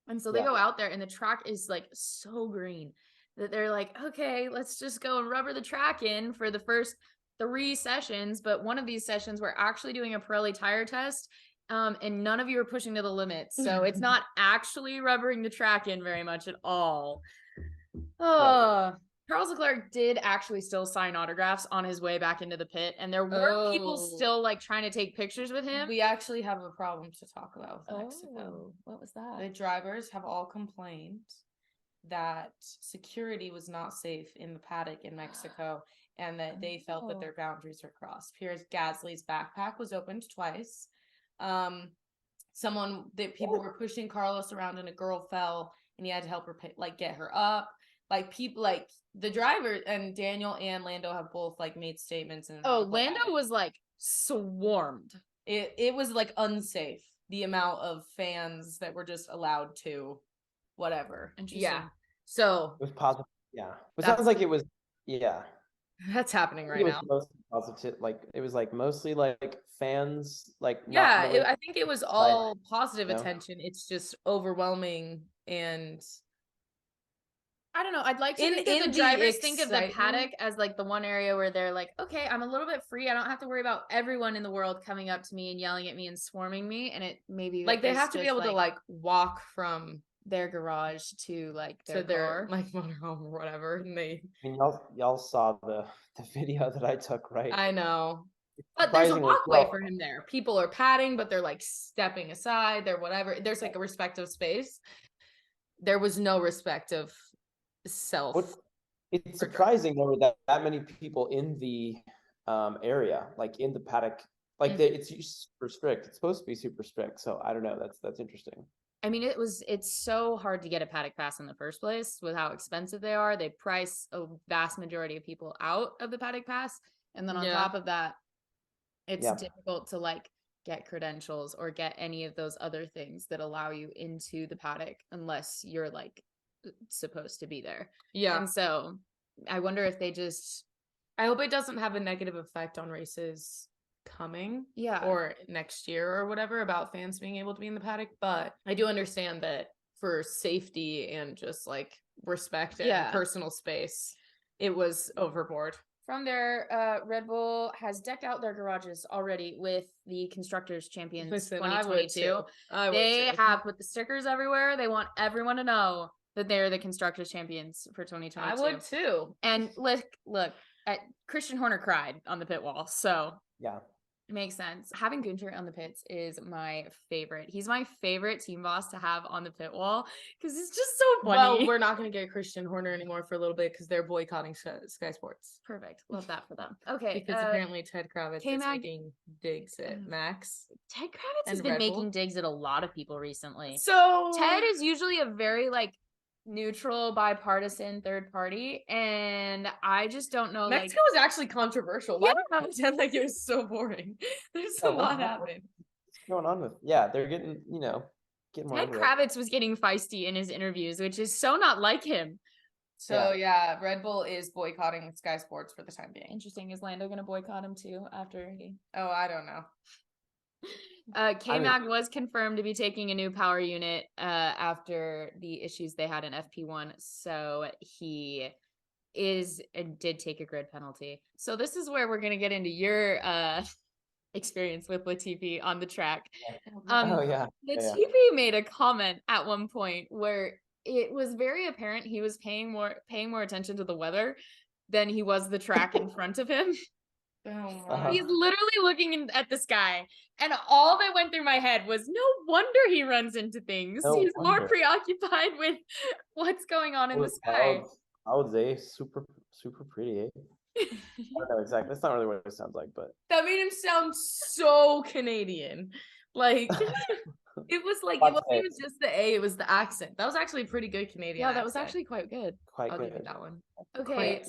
And so they go out there and the track is like so green that they're like, okay, let's just go and rubber the track in for the first 3 sessions. But one of these sessions, we're actually doing a Pirelli tire test. And none of you are pushing to the limits. So it's not actually rubbering the track in very much at all. Charles Leclerc did actually still sign autographs on his way back into the pit, and there were people still trying to take pictures with him. We actually have a problem to talk about with Mexico. What was that? The drivers have all complained that security was not safe in the paddock in Mexico, and that they felt that their boundaries were crossed. Pierre Gasly's backpack was opened twice. People were pushing Carlos around, and a girl fell, and he had to help her get her up. People the driver and Daniel and Lando have both made statements. And Lando was swarmed. It was unsafe, the amount of fans that were just allowed to whatever. Interesting. So it was positive. Yeah. It sounds like it was that's happening right now. Mostly positive, it was mostly fans I think it was all positive attention. It's just overwhelming, and I don't know. I'd like to In- think that in the the drivers think of the excitement- paddock as like the one area where they're like, okay, I'm a little bit free. I don't have to worry about everyone in the world coming up to me and yelling at me and swarming me. And it maybe Like they is have to be just, able to like walk from their garage to like their to their car. like motorhome or whatever. And they, I mean, y'all saw the video that I took, right? I know. But there's a Surprisingly walkway well. for him there. People are padding, but they're like stepping aside. They're whatever. There's like a respect of space. There was no respect of self. It's surprising there were that many people in the area, like in the paddock. Like it's super strict. It's supposed to be super strict. So I don't know. That's interesting. I mean, it's so hard to get a paddock pass in the first place with how expensive they are. They price a vast majority of people out of the paddock pass. And then on top of that, it's difficult to like get credentials or get any of those other things that allow you into the paddock unless you're like supposed to be there. Yeah. And so I wonder if they just, I hope it doesn't have a negative effect on races coming or next year or whatever about fans being able to be in the paddock. But I do understand that for safety and just like respect and personal space, it was overboard. From there, Red Bull has decked out their garages already with the Constructors Champions 2022. They have put the stickers everywhere. They want everyone to know that they're the Constructors Champions for 2022. I would too. And look, Christian Horner cried on the pit wall, so yeah. It makes sense. Having Gunter on the pits is my favorite. He's my favorite team boss to have on the pit wall because it's just so funny. Well, we're not going to get Christian Horner anymore for a little bit because they're boycotting Sky Sports. Perfect. Love that for them. Okay. Because apparently Ted Kravitz is K-Mag making digs at Max. Ted Kravitz has been making digs at a lot of people recently. So Ted is usually a very like neutral, bipartisan third party, and I just don't know. Mexico was actually controversial. Why would I pretend like it was so boring? There's a lot happening. What's going on with? Yeah, they're getting more. Ted Kravitz was getting feisty in his interviews, which is so not like him. So Red Bull is boycotting Sky Sports for the time being. Interesting. Is Lando going to boycott him too after he? Oh, I don't know. K-Mag was confirmed to be taking a new power unit after the issues they had in FP1. So he did take a grid penalty. So this is where we're going to get into your experience with Latifi on the track. Latifi made a comment at one point where it was very apparent he was paying more attention to the weather than he was the track in front of him. He's literally looking at the sky, and all that went through my head was no wonder he runs into things. He's more preoccupied with what's going on in the sky. I would say super pretty. I don't know exactly. That's not really what it sounds like, but that made him sound so Canadian. Like it was like it wasn't even just the A, it was the accent. That was actually pretty good Canadian. Yeah, that was actually quite good. I'll give you that one. Okay.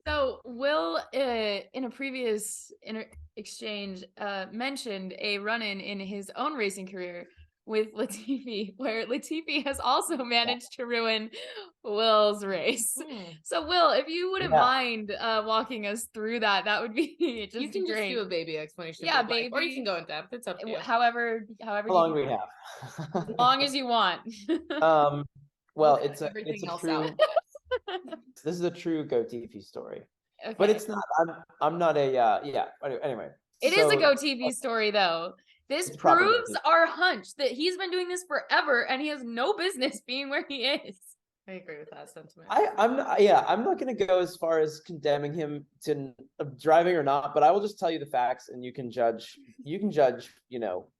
So Will, in a previous exchange, mentioned a run-in in his own racing career with Latifi, where Latifi has also managed to ruin Will's race. So Will, if you wouldn't mind walking us through that would be just you can great. Just do a baby explanation. Yeah, baby. Or you can go in depth. It's up to you. However how long we have. As long as you want. Well, it's a true. This is a true Goatifi story, but it's not. I'm not a Anyway, it is a Goatifi story though. This proves our hunch that he's been doing this forever and he has no business being where he is. I agree with that sentiment. I'm not going to go as far as condemning him to driving or not, but I will just tell you the facts and you can judge,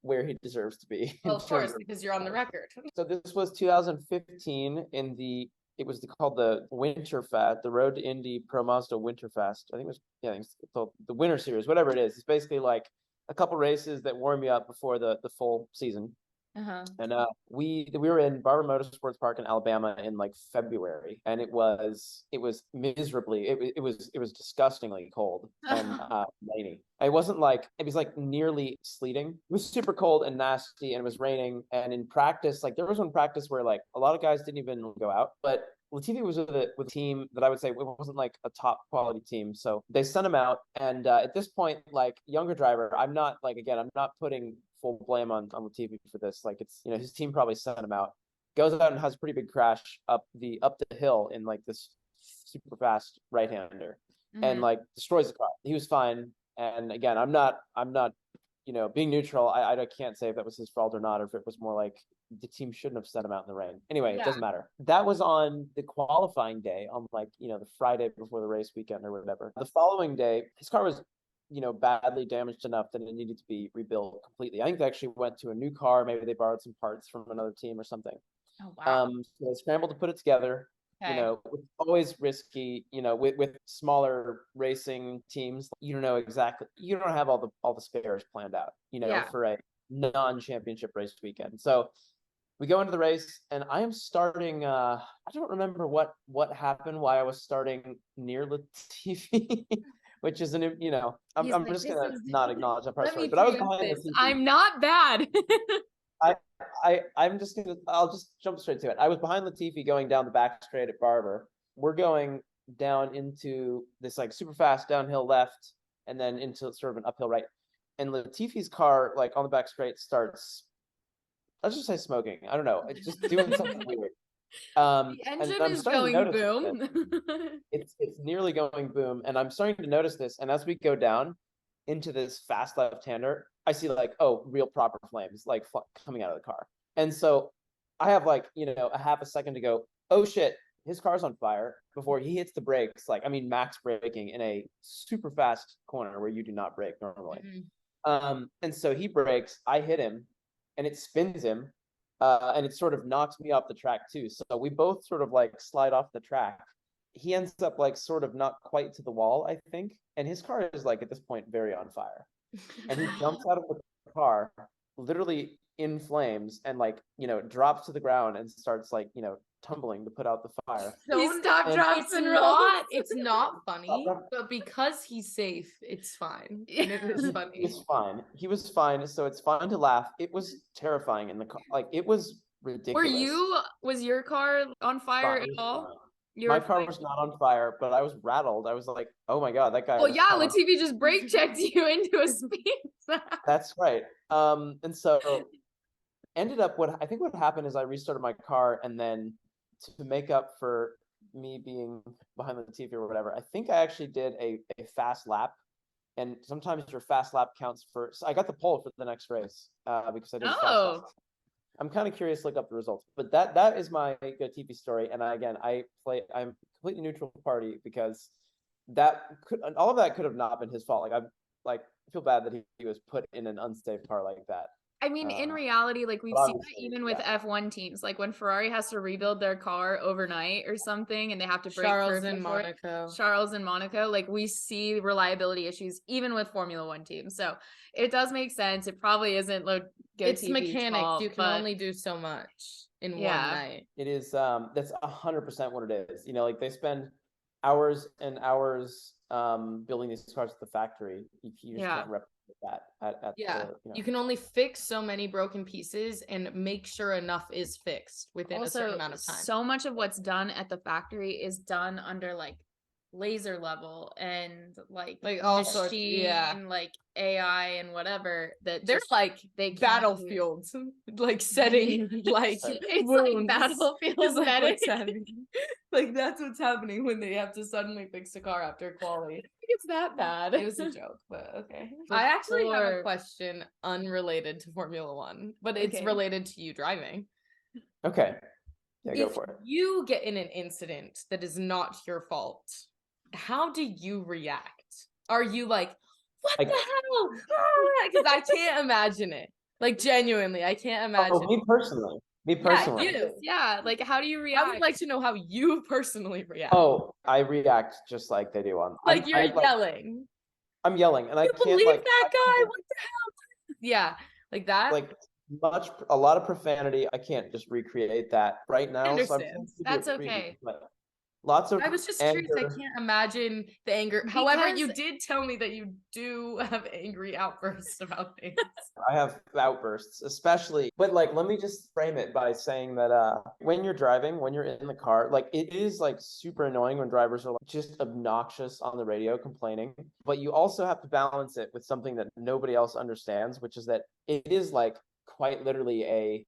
where he deserves to be. Well, of course, because you're on the record. So this was 2015 it was called the Winterfest, the Road to Indy Pro Mazda Winterfest. I think it was called the Winter Series, whatever it is. It's basically like a couple races that warm you up before the full season. And we were in Barber Motorsports Park in Alabama in like February, and it was miserably it was disgustingly cold and rainy. It was like nearly sleeting. It was super cold and nasty, and it was raining. And in practice, like there was one practice where like a lot of guys didn't even go out, but Latifi was with a team that I would say it wasn't like a top quality team. So they sent him out. And at this point, like younger driver, I'm not putting full blame on Latifi for this. Like it's, his team probably sent him out. goes out and has a pretty big crash up the hill in like this super fast right-hander, and like destroys the car. He was fine. And again, I'm not being neutral. I can't say if that was his fault or not, or if it was more like the team shouldn't have sent him out in the rain. Anyway, it doesn't matter. That was on the qualifying day, on like, the Friday before the race weekend or whatever. The following day, his car was, badly damaged enough that it needed to be rebuilt completely. I think they actually went to a new car. Maybe they borrowed some parts from another team or something. Oh, wow. So they scrambled to put it together. Okay. It's always risky, with smaller racing teams. You don't know exactly, you don't have all the spares planned out, for a non-championship race weekend. So we go into the race, and I am starting, I don't remember what happened, why I was starting near Latifi, which is I'm just gonna not acknowledge that part of the story, but I was behind Latifi. I'm not bad. I'll just jump straight to it. I was behind Latifi going down the back straight at Barber. We're going down into this like super fast downhill left, and then into sort of an uphill right. And Latifi's car, like on the back straight, starts, let's just say smoking. I don't know. It's just doing something weird. The engine is going boom. It's nearly going boom, and I'm starting to notice this. And as we go down into this fast left-hander, I see like, real proper flames like coming out of the car. And so I have like, a half a second to go, oh shit, his car's on fire, before he hits the brakes. Like, I mean, max braking in a super fast corner where you do not brake normally. And so he brakes, I hit him, and it spins him, and it sort of knocks me off the track too. So we both sort of like slide off the track. He ends up like sort of not quite to the wall, I think. And his car is like at this point very on fire. And he jumps out of the car, literally in flames, and like, drops to the ground and starts like, tumbling to put out the fire. So it's not funny, but because he's safe, it's fine. And it is funny. It's fine. He was fine, so it's fine to laugh. It was terrifying in the car. Like, it was ridiculous. Was your car on fire at all? My car was not on fire, but I was rattled. I was like, oh my God, that guy. Well, yeah, Latifi just brake checked you into a speed. That's right. And so ended up, what happened is I restarted my car, and then to make up for me being behind the TV or whatever, I think I actually did a fast lap. And sometimes your fast lap counts for, so I got the pole for the next race because I did fast lap. I'm kind of curious to look up the results, but that is my Goatifi story. And I'm completely neutral party, because all of that could have not been his fault. I feel bad that he was put in an unsafe car like that. I mean, in reality, like we've seen that even with F1 teams, like when Ferrari has to rebuild their car overnight or something, and they have to break Charles in Monaco, like we see reliability issues even with Formula One teams. So it does make sense. It probably isn't it's mechanics. You can only do so much in one night. It is. That's 100% what it is. Like they spend hours and hours building these cars at the factory. You just can't replicate that you can only fix so many broken pieces and make sure enough is fixed within a certain amount of time. So much of what's done at the factory is done under like laser level and like all sorts, and like AI and whatever, that they're like they battlefields like setting like it's like battlefield medics. Like that's what's happening when they have to suddenly fix a car after quality. It's that bad. It was a joke, but okay. I actually have a question unrelated to Formula One, but it's related to you driving. Okay. Yeah, go for it. You get in an incident that is not your fault, how do you react? Are you like, what the hell? Because I can't imagine it. Like, genuinely, I can't imagine. Oh, me personally. Yeah, like, how do you react? I would like to know how you personally react. Oh, I react just like they do on. Like, you're yelling. I'm yelling, and I can't believe that guy. What the hell? Yeah, like that. Like a lot of profanity. I can't just recreate that right now. Understand. So that's okay. Lots of. I was just curious. I can't imagine the anger. However, you did tell me that you do have angry outbursts about things. I have outbursts, especially. But like, let me just frame it by saying that when you're driving, when you're in the car, like it is like super annoying when drivers are like, just obnoxious on the radio complaining. But you also have to balance it with something that nobody else understands, which is that it is like quite literally a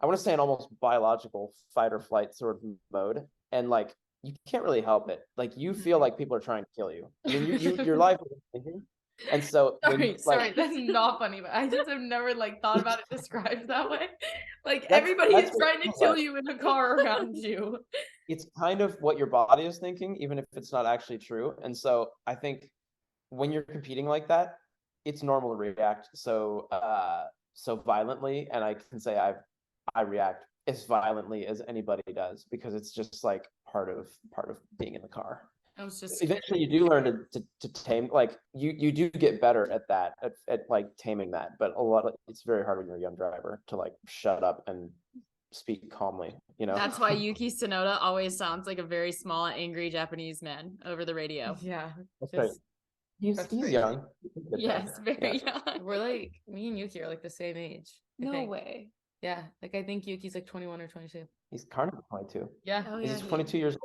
I want to say an almost biological fight or flight sort of mode. And like, you can't really help it. Like, you feel like people are trying to kill you. I mean, your life is changing. And so Sorry, that's not funny, but I just have never like thought about it described that way. Like everybody that's is trying to kill you in the car around you. It's kind of what your body is thinking, even if it's not actually true. And so I think when you're competing like that, it's normal to react so violently. And I can say I react as violently as anybody does, because it's just like part of being in the car. I was just Eventually you do learn to tame, like you do get better at that, at like taming that, but it's very hard when you're a young driver to like shut up and speak calmly, you know. That's why Yuki Tsunoda always sounds like a very small, angry Japanese man over the radio. Yeah, that's right. He's young. Yes, very young. We're like, me and Yuki are like the same age. No way. Yeah, like I think Yuki's like 21 or 22. He's currently 22. Yeah. Oh, yeah, He's 22 years old.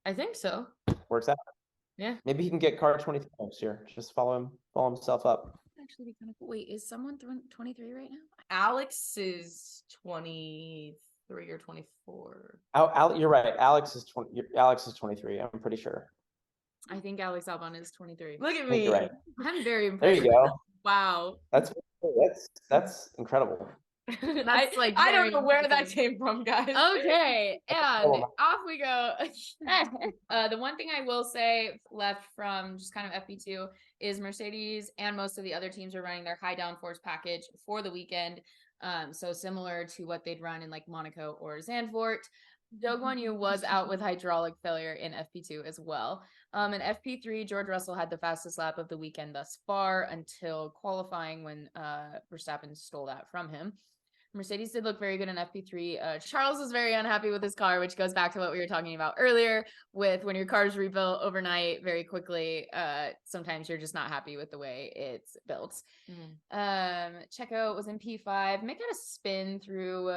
I think so. Works out. Yeah. Maybe he can get car 23 next year. Just follow himself up. Actually, be kind of cool. Wait, is someone 23 right now? Alex is 23 or 24. You're right. Alex is 23. I'm pretty sure. I think Alex Albon is 23. Look at me. You're right. I'm very impressed. There you go. Wow. That's incredible. That's like I don't know where that impressive. came from, guys. Okay, and off we go. The one thing I will say left from just kind of FP2 is Mercedes and most of the other teams are running their high downforce package for the weekend. So similar to what they'd run in like Monaco or Zandvoort. Zhou Guanyu was out with hydraulic failure in FP2 as well. In FP3, George Russell had the fastest lap of the weekend thus far until qualifying when Verstappen stole that from him. Mercedes did look very good in FP3. Charles was very unhappy with his car, which goes back to what we were talking about earlier with when your car is rebuilt overnight very quickly. Sometimes you're just not happy with the way it's built. Checo was in P5. Mick had a spin through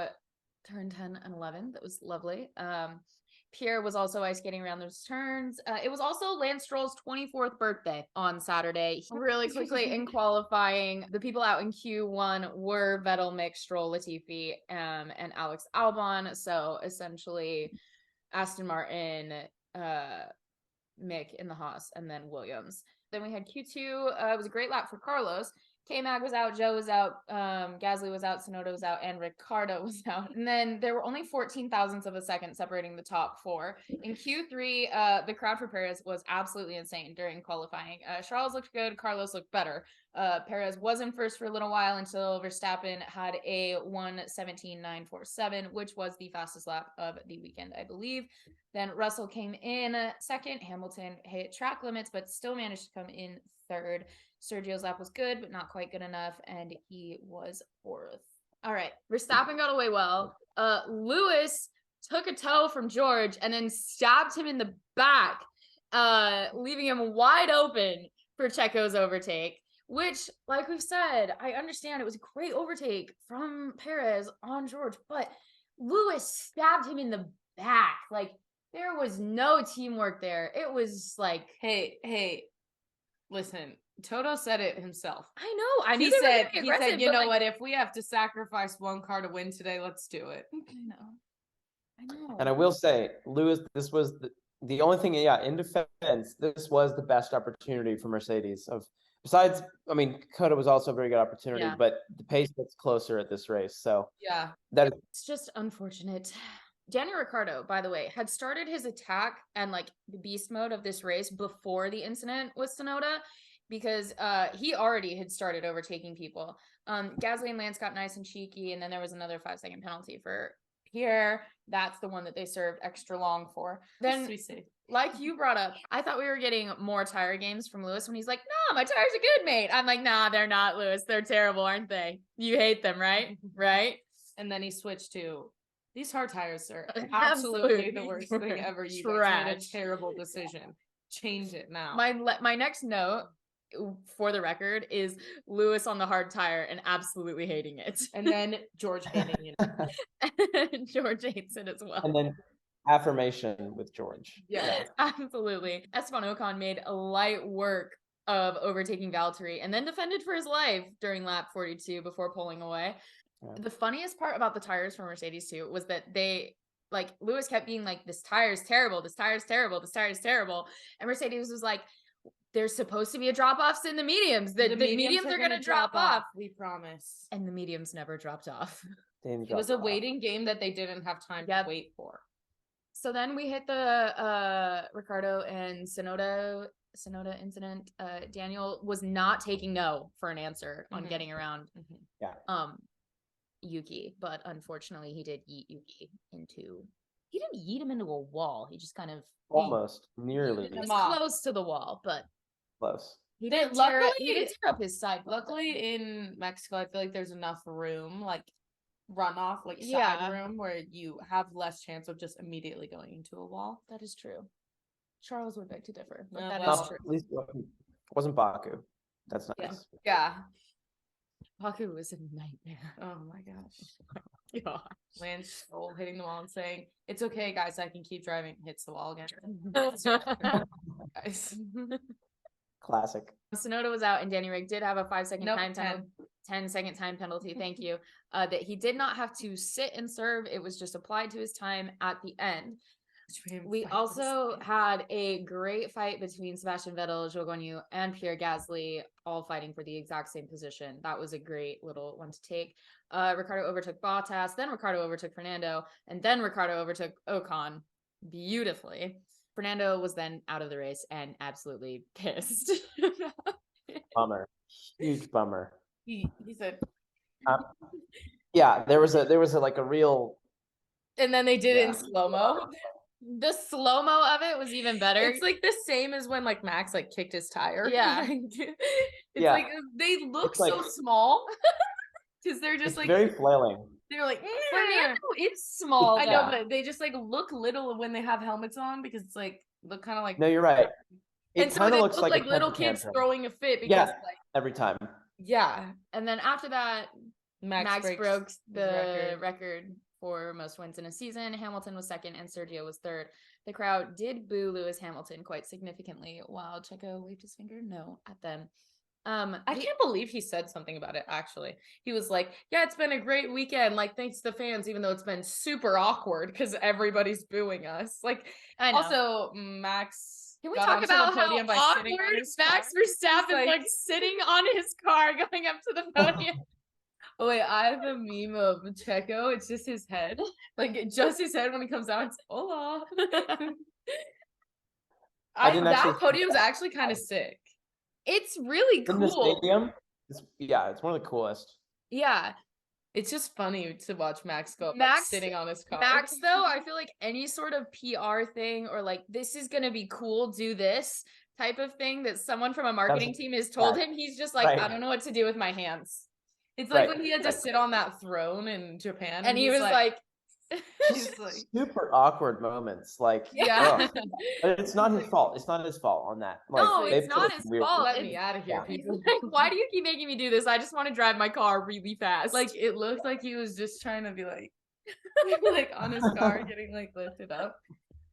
turn 10 and 11. That was lovely. Pierre was also ice skating around those turns. It was also Lance Stroll's 24th birthday on Saturday. Really quickly in qualifying, the people out in Q1 were Vettel, Mick, Stroll, Latifi, and Alex Albon. So essentially Aston Martin, Mick in the Haas, and then Williams. Then we had Q2. It was a great lap for Carlos. K-Mag was out, Joe was out, Gasly was out, Tsunoda was out, and Ricciardo was out. And then there were only 14 thousandths of a second separating the top four. In Q3, the crowd for Perez was absolutely insane during qualifying. Charles looked good, Carlos looked better. Perez was in first for a little while until Verstappen had a 1:17.947, which was the fastest lap of the weekend, I believe. Then Russell came in second. Hamilton hit track limits, but still managed to come in third. Sergio's lap was good, but not quite good enough, and he was fourth. All right, Verstappen got away well. Lewis took a toe from George and then stabbed him in the back, leaving him wide open for Checo's overtake, which, like we've said, I understand it was a great overtake from Perez on George, but Lewis stabbed him in the back. Like, there was no teamwork there. It was like, hey, listen. Toto said it himself. I know. He said, you know what? If we have to sacrifice one car to win today, let's do it. I know. And I will say, Lewis, this was the only thing. Yeah, in defense, this was the best opportunity for Mercedes. Besides, I mean, Coda was also a very good opportunity, but the pace gets closer at this race. So yeah, it's just unfortunate. Daniel Ricciardo, by the way, had started his attack and like the beast mode of this race before the incident with Tsunoda, because he already had started overtaking people. Gasly and Lance got nice and cheeky, and then there was another 5-second penalty for Pierre. That's the one that they served extra long for. Then, like you brought up, I thought we were getting more tire games from Lewis when he's like, no, my tires are good, mate. I'm like, nah, they're not, Lewis. They're terrible, aren't they? You hate them, right? Right? And then he switched to, these hard tires are absolutely the worst thing ever. You guys made a terrible decision. Change it now. My next note, for the record, is Lewis on the hard tire and absolutely hating it. And then George hating it. George hates it as well. And then affirmation with George. Yeah, absolutely. Esteban Ocon made a light work of overtaking Valtteri and then defended for his life during lap 42 before pulling away. The funniest part about the tires for Mercedes too was that they like Lewis kept being like, this tire is terrible, this tire is terrible, this tire is terrible. And Mercedes was like, there's supposed to be a drop-offs in the mediums. The mediums are gonna drop off. We promise. And the mediums never dropped off. It was a waiting game that they didn't have time to wait for. So then we hit the Ricardo and Sonoda incident. Daniel was not taking no for an answer on getting around Yuki, but unfortunately he did yeet Yuki into, he didn't yeet him into a wall, he just kind of nearly was close to the wall, but close. He did tear up his side. Luckily in Mexico, I feel like there's enough room, like runoff, like side room, where you have less chance of just immediately going into a wall. That is true. Charles would beg to differ, but that is true. At least it wasn't Baku. That's nice. Yeah. Baku was a nightmare. Oh my gosh. God. Lance Stroll hitting the wall and saying, "It's okay, guys, I can keep driving." Hits the wall again. Guys. Classic. Sonoda was out, and Danny Rick did have a 5-second 10-second time penalty. Thank you. That he did not have to sit and serve. It was just applied to his time at the end. We also had a great fight between Sebastian Vettel, Zhou Guanyu, and Pierre Gasly, all fighting for the exact same position. That was a great little one to take. Ricardo overtook Bottas, then Ricardo overtook Fernando, and then Ricardo overtook Ocon beautifully. Fernando was then out of the race and absolutely pissed. Bummer. Huge bummer. He said, yeah, there was a like a real, and then they did it in slow-mo. The slow-mo of it was even better. It's like the same as when like Max like kicked his tire. Yeah. It's like they look so small because they're just like very flailing. They're like Fernando is small. I know, but they just like look little when they have helmets on because it's like look kind of like. No, you're right. It kind of looks like little kids throwing a fit because like every time. Yeah, and then after that, Max broke the record for most wins in a season. Hamilton was second and Sergio was third. The crowd did boo Lewis Hamilton quite significantly while Checo waved his finger no at them. I can't believe he said something about it, actually. He was like, yeah, it's been a great weekend. Like, thanks to the fans, even though it's been super awkward because everybody's booing us. Like, I know. Also, Max. Can we talk about how awkward Max Verstappen like sitting on his car going up to the podium? Oh, wait, I have a meme of Checo. It's just his head. Like, just his head when he comes out. It's, hola. That podium's actually kind of sick. It's really cool. In the stadium? It's one of the coolest. Yeah. It's just funny to watch Max go sitting on his car. Max, though, I feel like any sort of PR thing or like, this is going to be cool, do this type of thing that someone from a marketing team has told him, he's just like, I don't know what to do with my hands. It's like when he had to sit on that throne in Japan. And he was like super awkward moments. Like, but it's not his fault. It's not his fault on that. Like, no, it's not his fault. Let me out of here, people. Like, why do you keep making me do this? I just want to drive my car really fast. Like, it looked like he was just trying to be like, like on his car, getting like lifted up.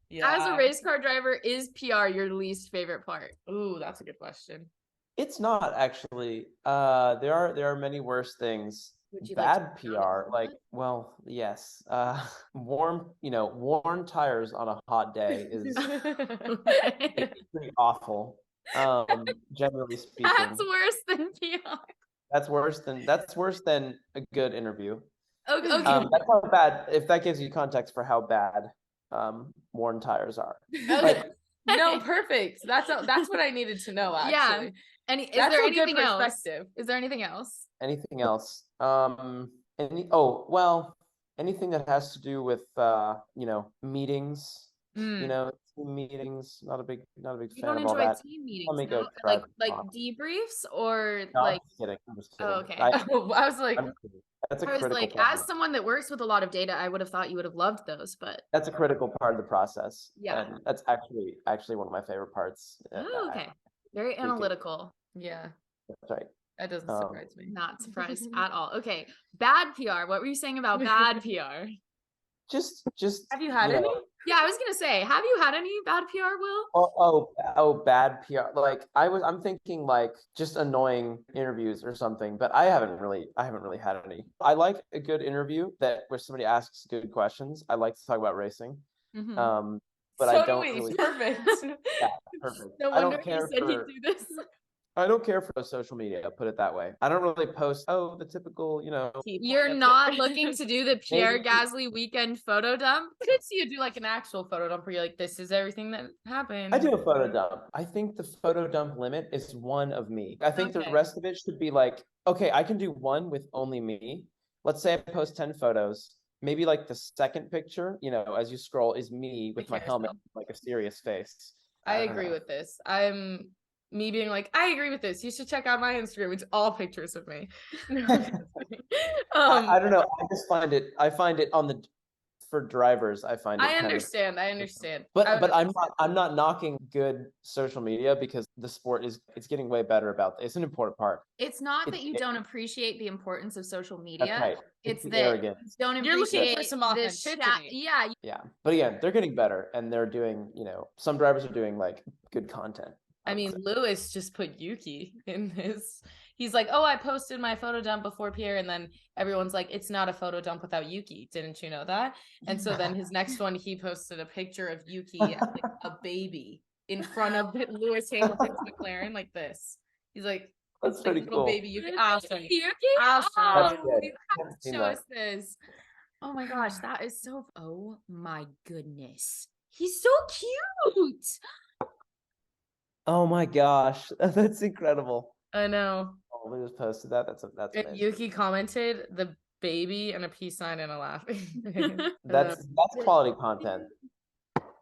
Yeah. As a race car driver, is PR your least favorite part? Ooh, that's a good question. It's not actually. There are many worse things. Bad PR, like, well, yes. Worn tires on a hot day is pretty awful. Generally speaking. That's worse than PR. That's worse than a good interview. Okay. That's how bad, if that gives you context for how bad worn tires are. Okay. No, perfect. That's what I needed to know, actually. Yeah. And is there anything else? Is there anything else? Anything else? Anything that has to do with meetings. Team meetings. Not a big fan of all that. You don't enjoy team meetings? Let me go like debriefs or no, like. I'm just kidding. Oh, okay. I was like, that's a I was critical like, part. as someone that works with a lot of data, I would have thought you would have loved those, but that's a critical part of the process. Yeah, and that's actually one of my favorite parts. Oh, okay. Very analytical. Yeah, that's right. That doesn't surprise me. Not surprised at all. Okay, bad PR. What were you saying about bad PR? Just have you had any? Yeah, I was gonna say, have you had any bad PR, Will? Oh, bad PR. Like I'm thinking like just annoying interviews or something, but I haven't really had any. I like a good interview where somebody asks good questions. I like to talk about racing. Mm-hmm. But So I do don't we. really. Perfect. Yeah, perfect. No I wonder don't you care said for. you'd do this. I don't care for social media, put it that way. I don't really post, the typical, You're not looking to do the Pierre Maybe- Gasly weekend photo dump? I could see you do like an actual photo dump where you're like, this is everything that happened. I do a photo dump. I think the photo dump limit is one of me. I think the Okay. rest of it should be like, okay, I can do one with only me. Let's say I post 10 photos. Maybe like the second picture, as you scroll, is me with my helmet, like a serious face. I don't agree know. with this. I'm me being like, I agree with this. You should check out my Instagram. It's all pictures of me. No, I'm just kidding. I don't know. I find it for drivers, I find it I kind of. understand. But I'm not knocking good social media because the sport it's getting way better about this. It's an important part. It's not that you don't appreciate the importance of social media. That's right. It's the that arrogance. you don't You're looking appreciate for some the authenticity. yeah. Yeah. But again, they're getting better and they're doing, some drivers are doing like good content. I mean, Lewis just put Yuki in his. He's like, oh, I posted my photo dump before Pierre, and then everyone's like, it's not a photo dump without Yuki. Didn't you know that? And so then his next one, he posted a picture of Yuki as like a baby in front of Lewis Hamilton's McLaren, like this. He's like, That's pretty little cool. baby Yuki. I'll show you. Yuki? I'll show Oh, That's good. you I have haven't to seen show that. us this. Oh my gosh, that is so. Oh my goodness, he's so cute. Oh my gosh. That's incredible. I know. Oh, Lewis posted that. That's And amazing. Yuki commented the baby and a peace sign and a laughing. That's quality content.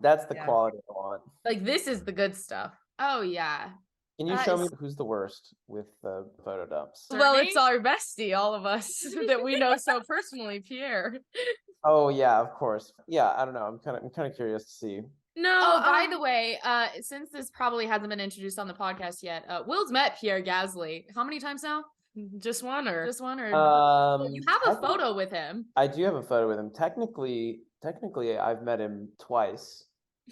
That's the Yeah. quality I want. Like, this is the good stuff. Oh yeah. Can you That show is- me who's the worst with the photo dumps? Well, it's Certainly. our bestie, all of us that we know so personally, Pierre. Oh yeah, of course. Yeah, I don't know. I'm kind of curious to see. No. Oh, by the way, since this probably hasn't been introduced on the podcast yet, Will's met Pierre Gasly. How many times now? Just one or Just one, or you have a technically- photo with him? I do have a photo with him. Technically, I've met him twice.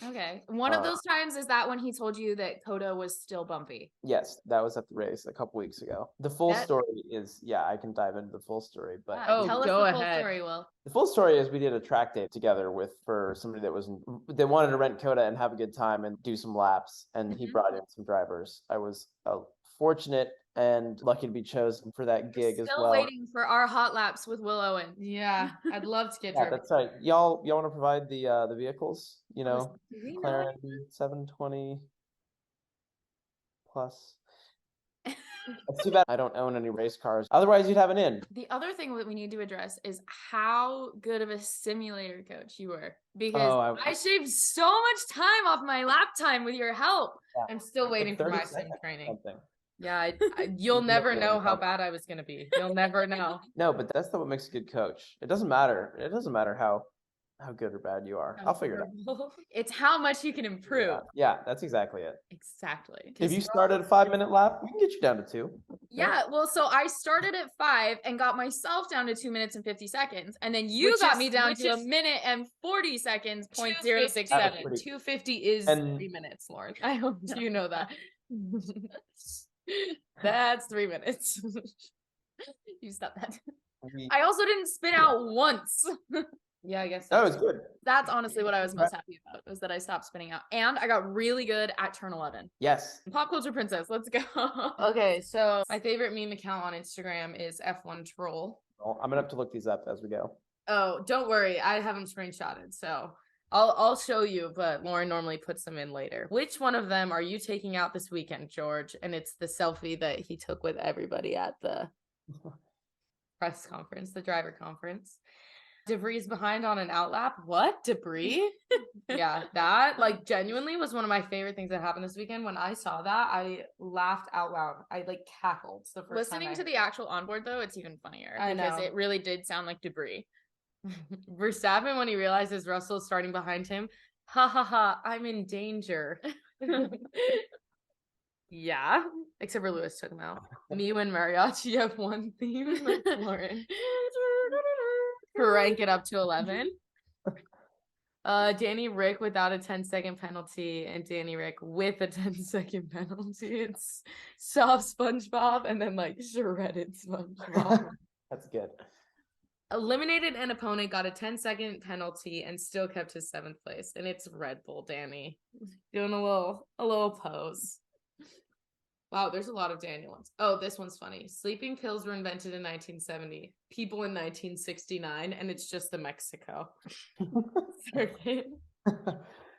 Okay. One of those times is that when he told you that Coda was still bumpy. Yes, that was at the race a couple weeks ago. The full That- story is, I can dive into the full story, but Oh, Tell us go the full ahead. story, Will. the full story is we did a track day together for somebody that wanted to rent Coda and have a good time and do some laps, and he Mhm. brought in some drivers. I was fortunate and lucky to be chosen for that gig as Still well. waiting for our hot laps with Will Owen. Yeah, I'd love to get Yeah, driven. that's right. Y'all want to provide the vehicles? Do we know McLaren 720 plus. It's too bad I don't own any race cars. Otherwise, you'd have an in. The other thing that we need to address is how good of a simulator coach you were, because I shaved so much time off my lap time with your help. I'm still waiting for 30 my sim seconds or training. something. Yeah, you'll never know how bad I was gonna be. You'll never know. No, but that's not what makes a good coach. It doesn't matter. It doesn't matter how good or bad you are. I'll figure it out. It's how much you can improve. Yeah, that's exactly it. Exactly. If you start at a 5-minute lap, we can get you down to 2. Yeah, well, so I started at 5 and got myself down to 2 minutes and 50 seconds, and then you Which got is- me down which to a is- minute and 40 seconds. 2:67. 250 is And- 3 minutes, Lauren. I hope you know that. That's 3 minutes. You stop that. We- I also didn't spin out once. Yeah, I guess. That was good. That's honestly what I was most happy about, was that I stopped spinning out, and I got really good at turn 11. Yes. Pop culture princess, let's go. Okay, so my favorite meme account on Instagram is F1 Troll. Well, I'm gonna have to look these up as we go. Oh, don't worry, I have them screenshotted, so I'll show you, but Lauren normally puts them in later. Which one of them are you taking out this weekend, George? And it's the selfie that he took with everybody at the press conference, the driver conference. Debris behind on an outlap. What? Debris? Yeah, that like genuinely was one of my favorite things that happened this weekend. When I saw that, I laughed out loud. I like cackled the first Listening time to the actual onboard though, it's even funnier I because know. it really did sound like debris. Verstappen, when he realizes Russell's starting behind him, ha ha ha, I'm in danger. Yeah, except for Lewis took him out. Me and Mariachi have one theme. Lauren. Crank it up to 11. Danny Rick without a 10-second penalty and Danny Rick with a 10-second penalty. It's soft SpongeBob and then like shredded SpongeBob. That's good. Eliminated an opponent, got a 10-second penalty, and still kept his 7th place. And it's Red Bull Danny doing a little pose. Wow, there's a lot of Daniel ones. Oh, this one's funny. Sleeping pills were invented in 1970. People in 1969, and it's just the Mexico circuit.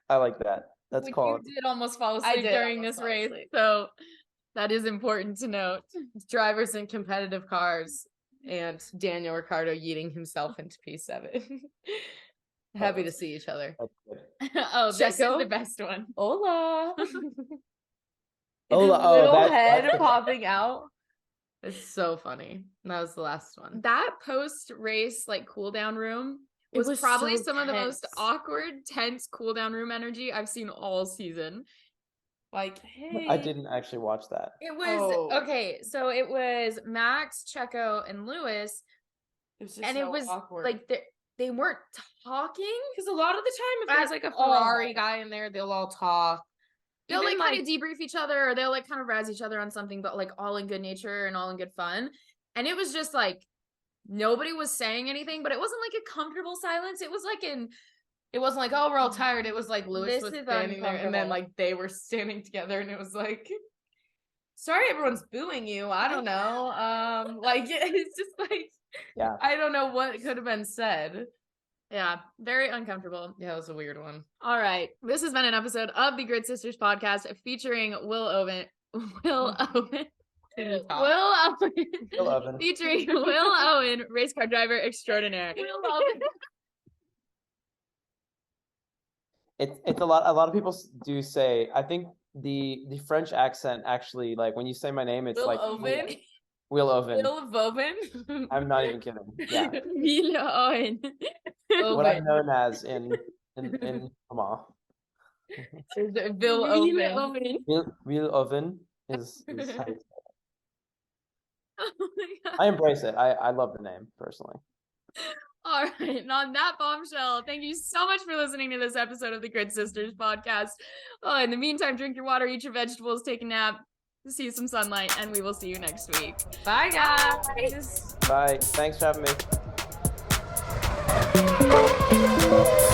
I like that. That's Which called. You did almost fall I asleep did during almost this fall race, asleep. so that is important to note. Drivers in competitive cars and Daniel Ricciardo yeeting himself into P7. Happy to see each other. That's good. Oh, this is Checo? the best one. Hola. Hola, His oh, little that's- head that's- popping out. It's so funny. That was the last one. That post-race like cool down room It was was probably so some of the most tense. awkward, tense cool down room energy I've seen all season. Like, hey. I didn't actually watch that. It was Oh. okay, so it was Max, Checo, and Lewis, It was just and so it was awkward. like they weren't talking. because a lot of the time, if At there's like a all. Ferrari guy in there, they'll all talk. They'll Even, like kind of debrief each other, or they'll like kind of razz each other on something, but like all in good nature and all in good fun. And it was just like nobody was saying anything, but it wasn't like a comfortable silence. It was like It wasn't like, oh, we're all tired. It was like Lewis This was is standing there, and then uncomfortable. like they were standing together, and it was like, sorry, everyone's booing you. I don't know. Like it's just like, Yeah. I don't know what could have been said. yeah, very uncomfortable. Yeah, it was a weird one. All right. This has been an episode of the Grid Sisters podcast featuring Will Owen. Will Owen. Can you talk? Will Owen. Will Owen. Featuring Will Owen, race car driver extraordinaire. Will Owen. It's a lot. A lot of people do say. I think the French accent actually, like when you say my name, it's Will like Owen. Will Owen. Will Owen. I'm not even kidding. Yeah. Will Owen. What I'm Owen. known as in come on. Will Owen. Owen. Will Owen is how you say it. Oh my God. I embrace it. I love the name personally. All right. And on that bombshell, thank you so much for listening to this episode of the Grid Sisters podcast. Oh, in the meantime, drink your water, eat your vegetables, take a nap, see some sunlight, and we will see you next week. Bye, guys. Bye. Thanks for having me.